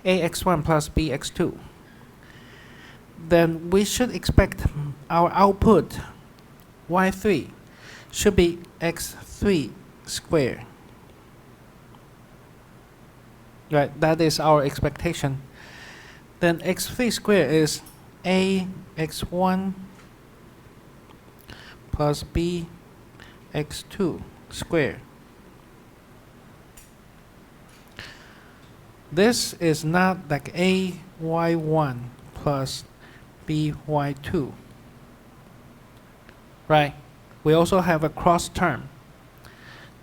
ax1 plus bx2, then we should expect our output y3 should be x3 squared. Right, that is our expectation. Then x3 squared is ax1 plus bx2 squared. This is not like ay1 plus by2. Right? We also have a cross term.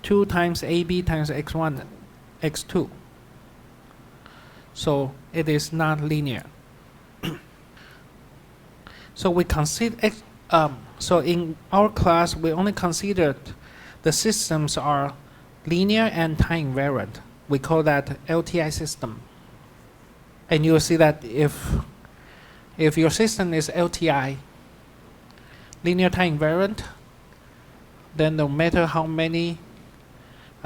2 times ab times x1, x2. So it is not linear. So we consider so in our class we only considered the systems are linear and time invariant. We call that LTI system. And you will see that if your system is LTI, linear time invariant, then no matter how many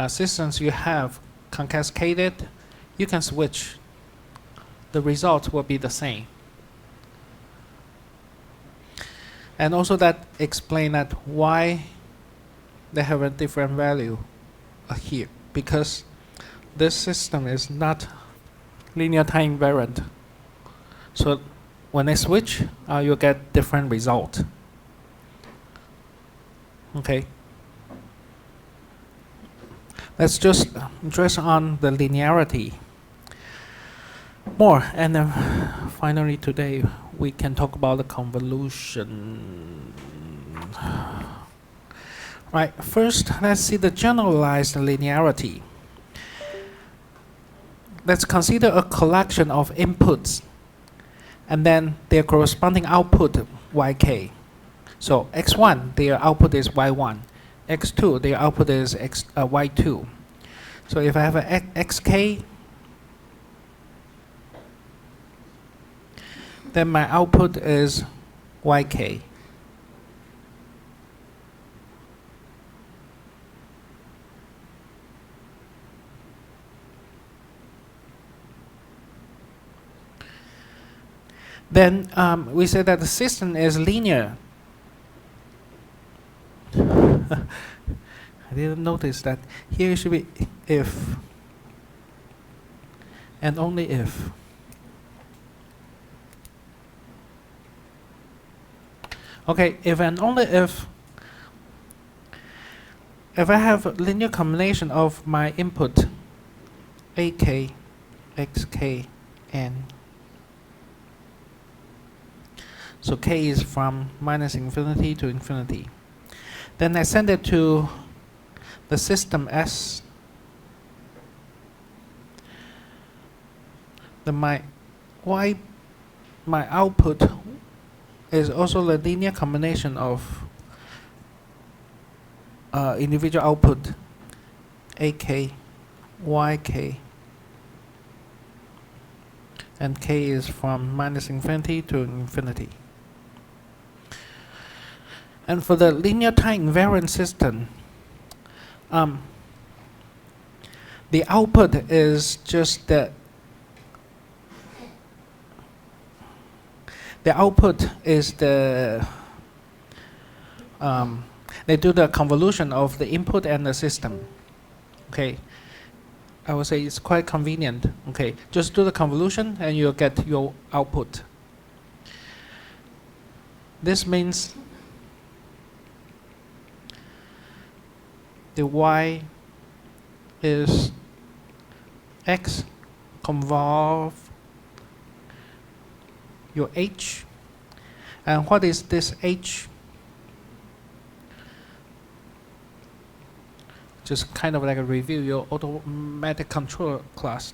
systems you have cascaded, you can switch. The result will be the same. And also that explain that why they have a different value here, because this system is not linear time invariant. So when I switch, you get different result. Okay. Let's just address on the linearity more, and then finally today we can talk about the convolution. Right, first let's see the generalized linearity. Let's consider a collection of inputs and then their corresponding output yk. So x1, their output is y1, x2, their output is y2. So if I have a xk, then my output is yk. Then we say that the system is linear. I didn't notice that here it should be if and only if. Okay, if and only if I have a linear combination of my input ak, xk, n. So k is from minus infinity to infinity. Then I send it to the system S. Then my output is also the linear combination of individual output AK, YK, and K is from -infinity to infinity. And for the linear time invariant system, the output is just the output is the they do the convolution of the input and the system. Okay, I would say it's quite convenient. Okay, just do the convolution and you'll get your output. This means the Y is X convolve your H. And what is this H? Just kind of like a review your automatic control class.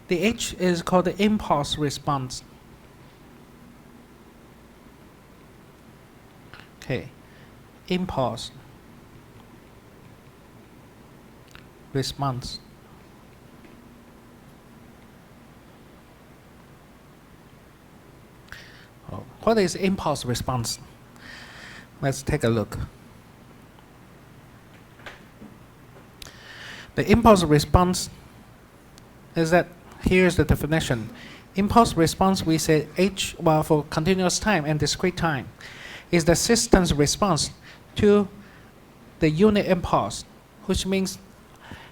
The H is called the impulse response. Okay, impulse response. Oh, what is impulse response? Let's take a look. The impulse response is that, here's the definition. Impulse response, we say H, well, for continuous time and discrete time, is the system's response to the unit impulse, which means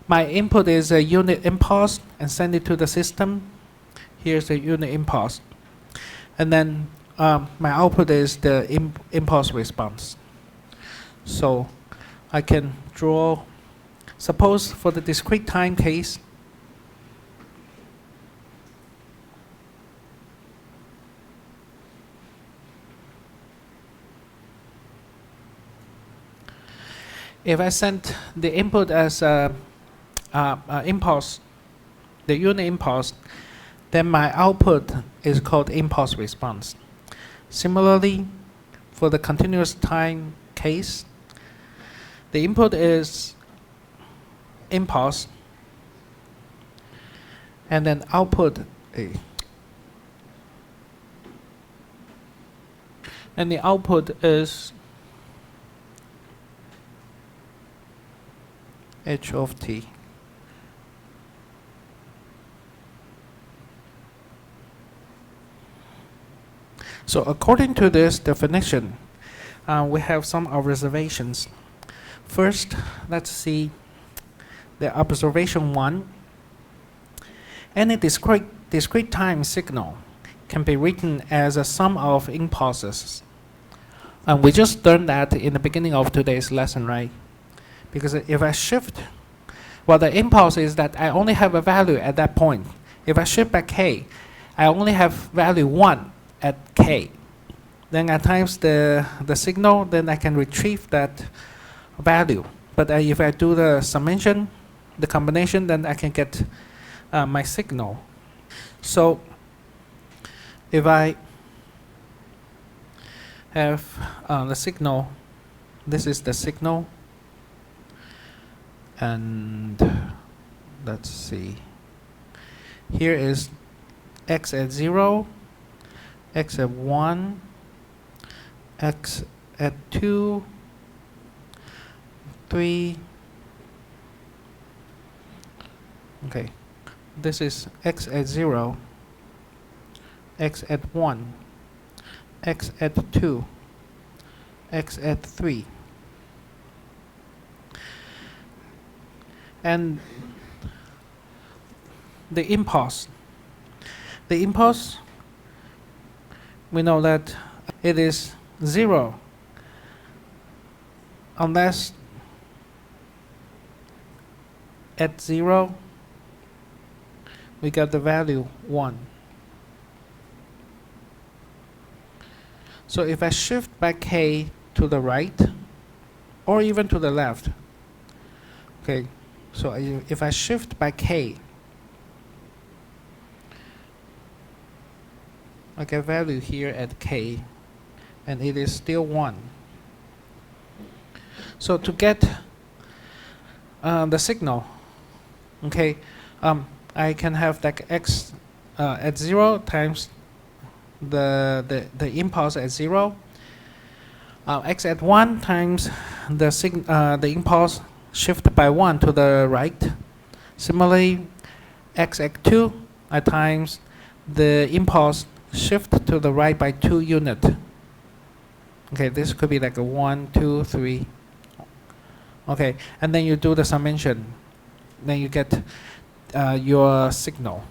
my input is a unit impulse and send it to the system. Here's the unit impulse. And then my output is the impulse response. So I can draw, suppose for the discrete time case, if I send the input as impulse, the unit impulse, then my output is called impulse response. Similarly, for the continuous time case, the input is impulse, and then output and the output is H of t. So according to this definition, we have some observations. First, let's see the observation 1. Any discrete time signal can be written as a sum of impulses. And we just learned that in the beginning of today's lesson, right? Because if I shift, well, the impulse is that I only have a value at that point. If I shift back k, I only have value 1 at k. Then at times the signal, then I can retrieve that value. But if I do the summation, the combination, then I can get my signal. So if I have the signal, this is the signal, and let's see, here is x at 0, x at 1, x at 2, 3, okay, this is x at 0, x at 1, x at 2, x at 3. And the impulse, we know that it is 0 unless at 0 we get the value 1. So if I shift back k to the right, or even to the left. Okay, so if I shift by k, I get value here at k, and it is still 1. So to get the signal, okay, I can have like x at 0 times the impulse at 0, x at 1 times the impulse shift by 1 to the right. Similarly, x at 2 times the impulse shift to the right by 2 unit. Okay, this could be like a 1, 2, 3. Okay, and then you do the summation. Then you get your signal.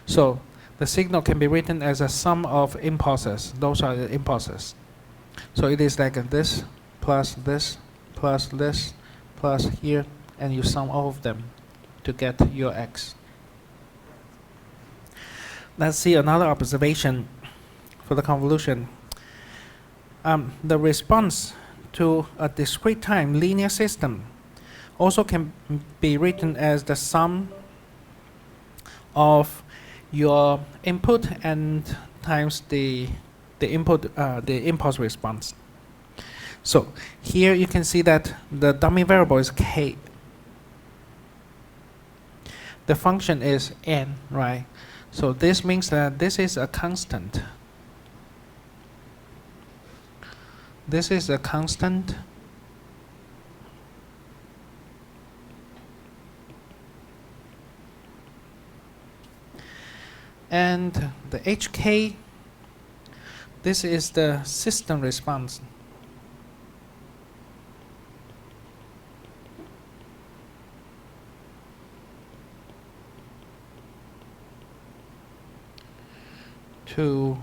So the signal can be written as a sum of impulses. Those are the impulses. So it is like this plus this plus this plus here, and you sum all of them to get your x. Let's see another observation for the convolution. The response to a discrete time linear system also can be written as the sum of your input and times the impulse response. So here you can see that the dummy variable is k. The function is n, right? So this means that this is a constant. This is a constant. And the hk, this is the system response. To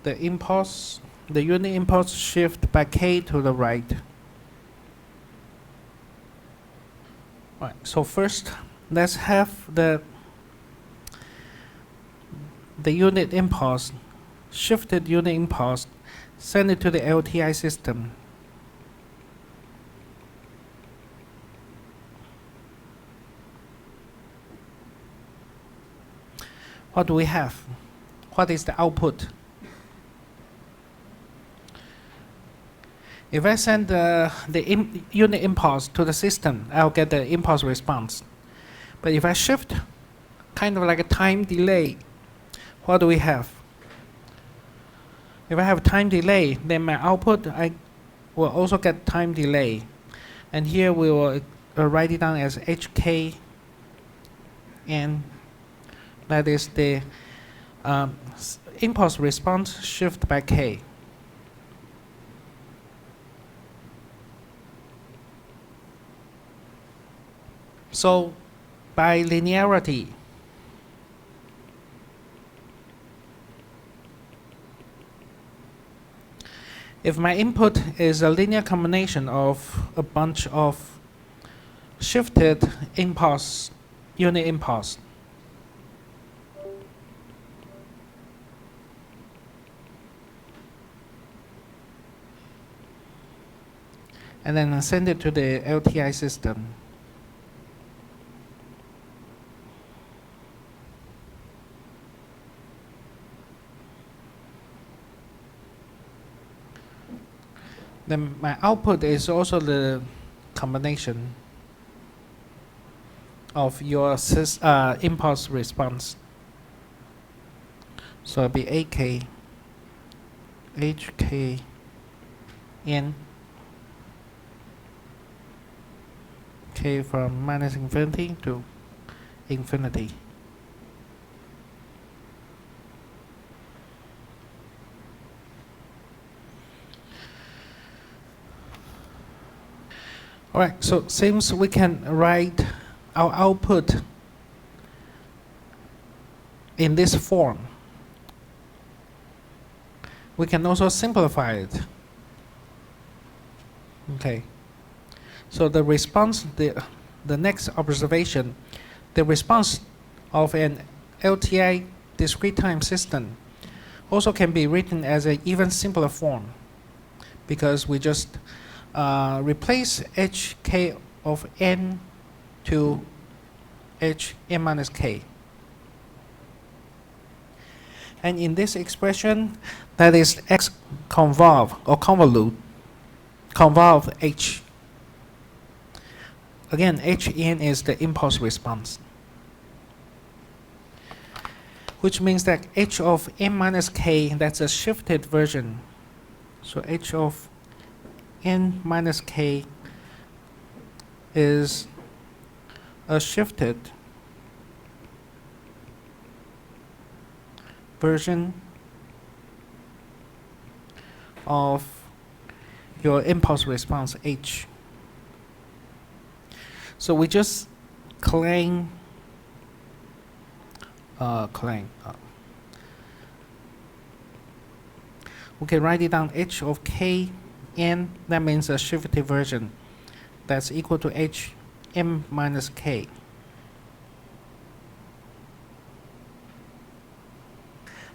the impulse, the unit impulse shift by k to the right. Right, so first let's have the unit impulse, shifted unit impulse, send it to the LTI system. What do we have? What is the output? If I send the unit impulse to the system, I'll get the impulse response. But if I shift, kind of like a time delay, what do we have? If I have time delay, then my output, I will also get time delay. And here we will write it down as hk, and that is the impulse response shift by k. So by linearity, if my input is a linear combination of a bunch of shifted impulse, unit impulse, and then I send it to the LTI system, then my output is also the combination of your impulse response. So it'll be AK, HK, N, K from minus infinity to infinity. Alright, so since we can write our output in this form, we can also simplify it. Okay. So the response, the next observation, the response of an LTI discrete time system also can be written as an even simpler form, because we just replace hk of n to h n minus k. And in this expression, that is x convolve or convolve h. Again, hn is the impulse response, which means that h of n minus k, that's a shifted version. So h of n minus k is a shifted version of your impulse response h. So we just we can write it down h of k n, that means a shifted version, that's equal to h m minus k.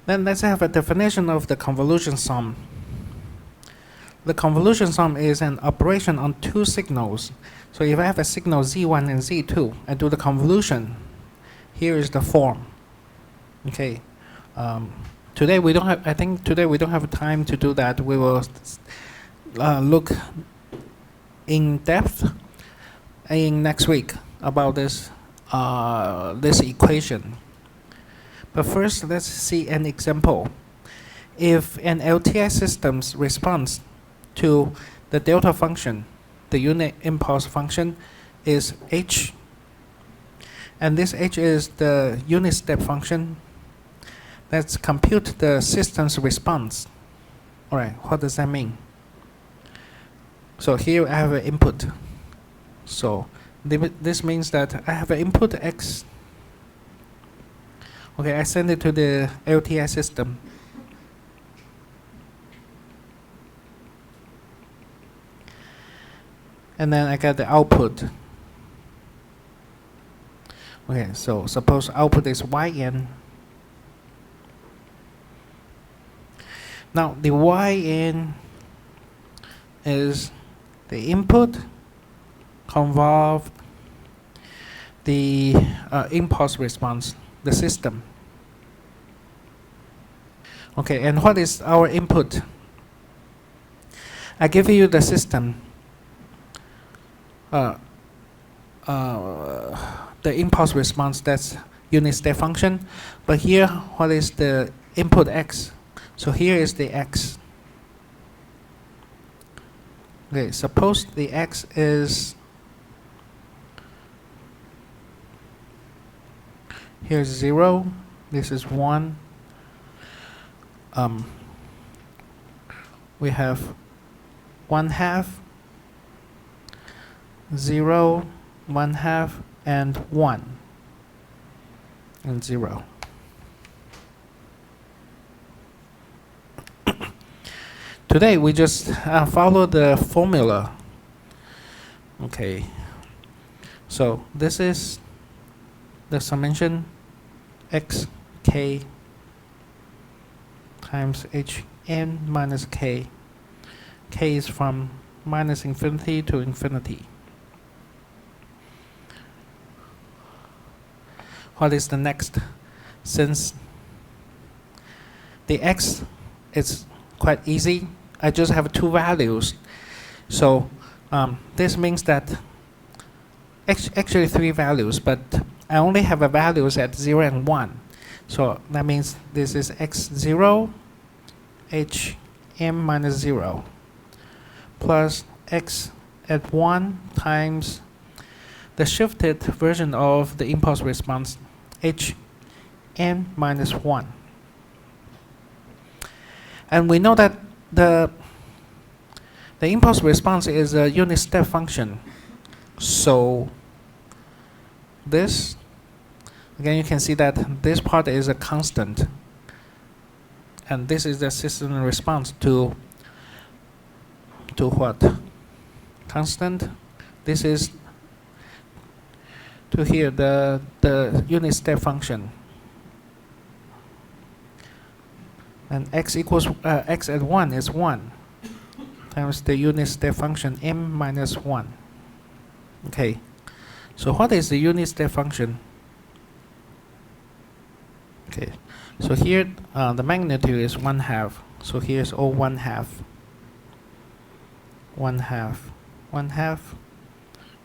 Then let's have a definition of the convolution sum. The convolution sum is an operation on two signals. So if I have a signal z1 and z2 and do the convolution, here is the form. Okay. Today we don't have. I think today we don't have time to do that. We will look in depth in next week about this equation. But first, let's see an example. If an LTI system response to the delta function, the unit impulse function, is h, and this h is the unit step function, let's compute the system's response. All right, what does that mean? So here I have an input. So this means that I have an input x. Okay, I send it to the LTI system. And then I get the output. Okay, so suppose output is yn. Now the yn is the input convolved the impulse response, the system. Okay, and what is our input? I give you the system, the impulse response, that's unit step function. But here, what is the input x? So here is the x. Okay, suppose the x is, here's 0, this is 1. We have 1/2, 0, 1/2, and 1, and 0. Today we just follow the formula. Okay, so this is the summation x k times h n minus k. K is from minus infinity to infinity. What is the next? Since the x is quite easy, I just have two values. So this means that actually three values, but I only have a values at 0 and 1. So that means this is x0 h m minus 0 plus x at 1 times the shifted version of the impulse response h n minus 1. And we know that the impulse response is a unit step function. So this, again, you can see that this part is a constant, and this is the system response to what? Constant. This is to here the unit step function, and x equals x at 1 is 1 times the unit step function m minus 1. Okay, so what is the unit step function? Okay, so here the magnitude is 1/2. So here's O 1/2, 1/2, 1/2,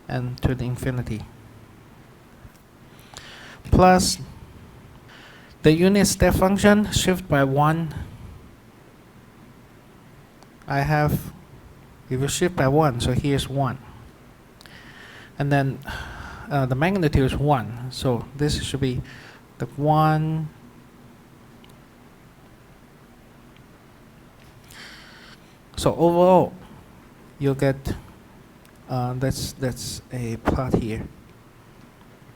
and to the infinity. Plus the unit step function shift by 1. I have, if you shift by 1, so here's 1. And then the magnitude is 1. So this should be the 1. So overall, you get, that's a plot here.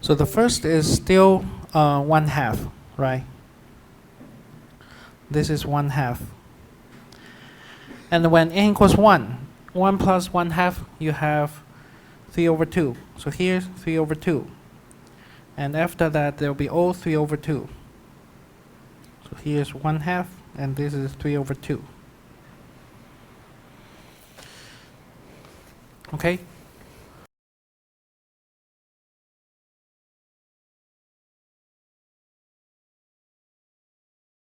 So the first is still 1/2, right? This is 1/2. And when n equals 1, 1 plus 1/2, you have 3/2. So here's 3/2. And after that, there will be all 3/2. So here's 1/2, and this is 3/2. Okay?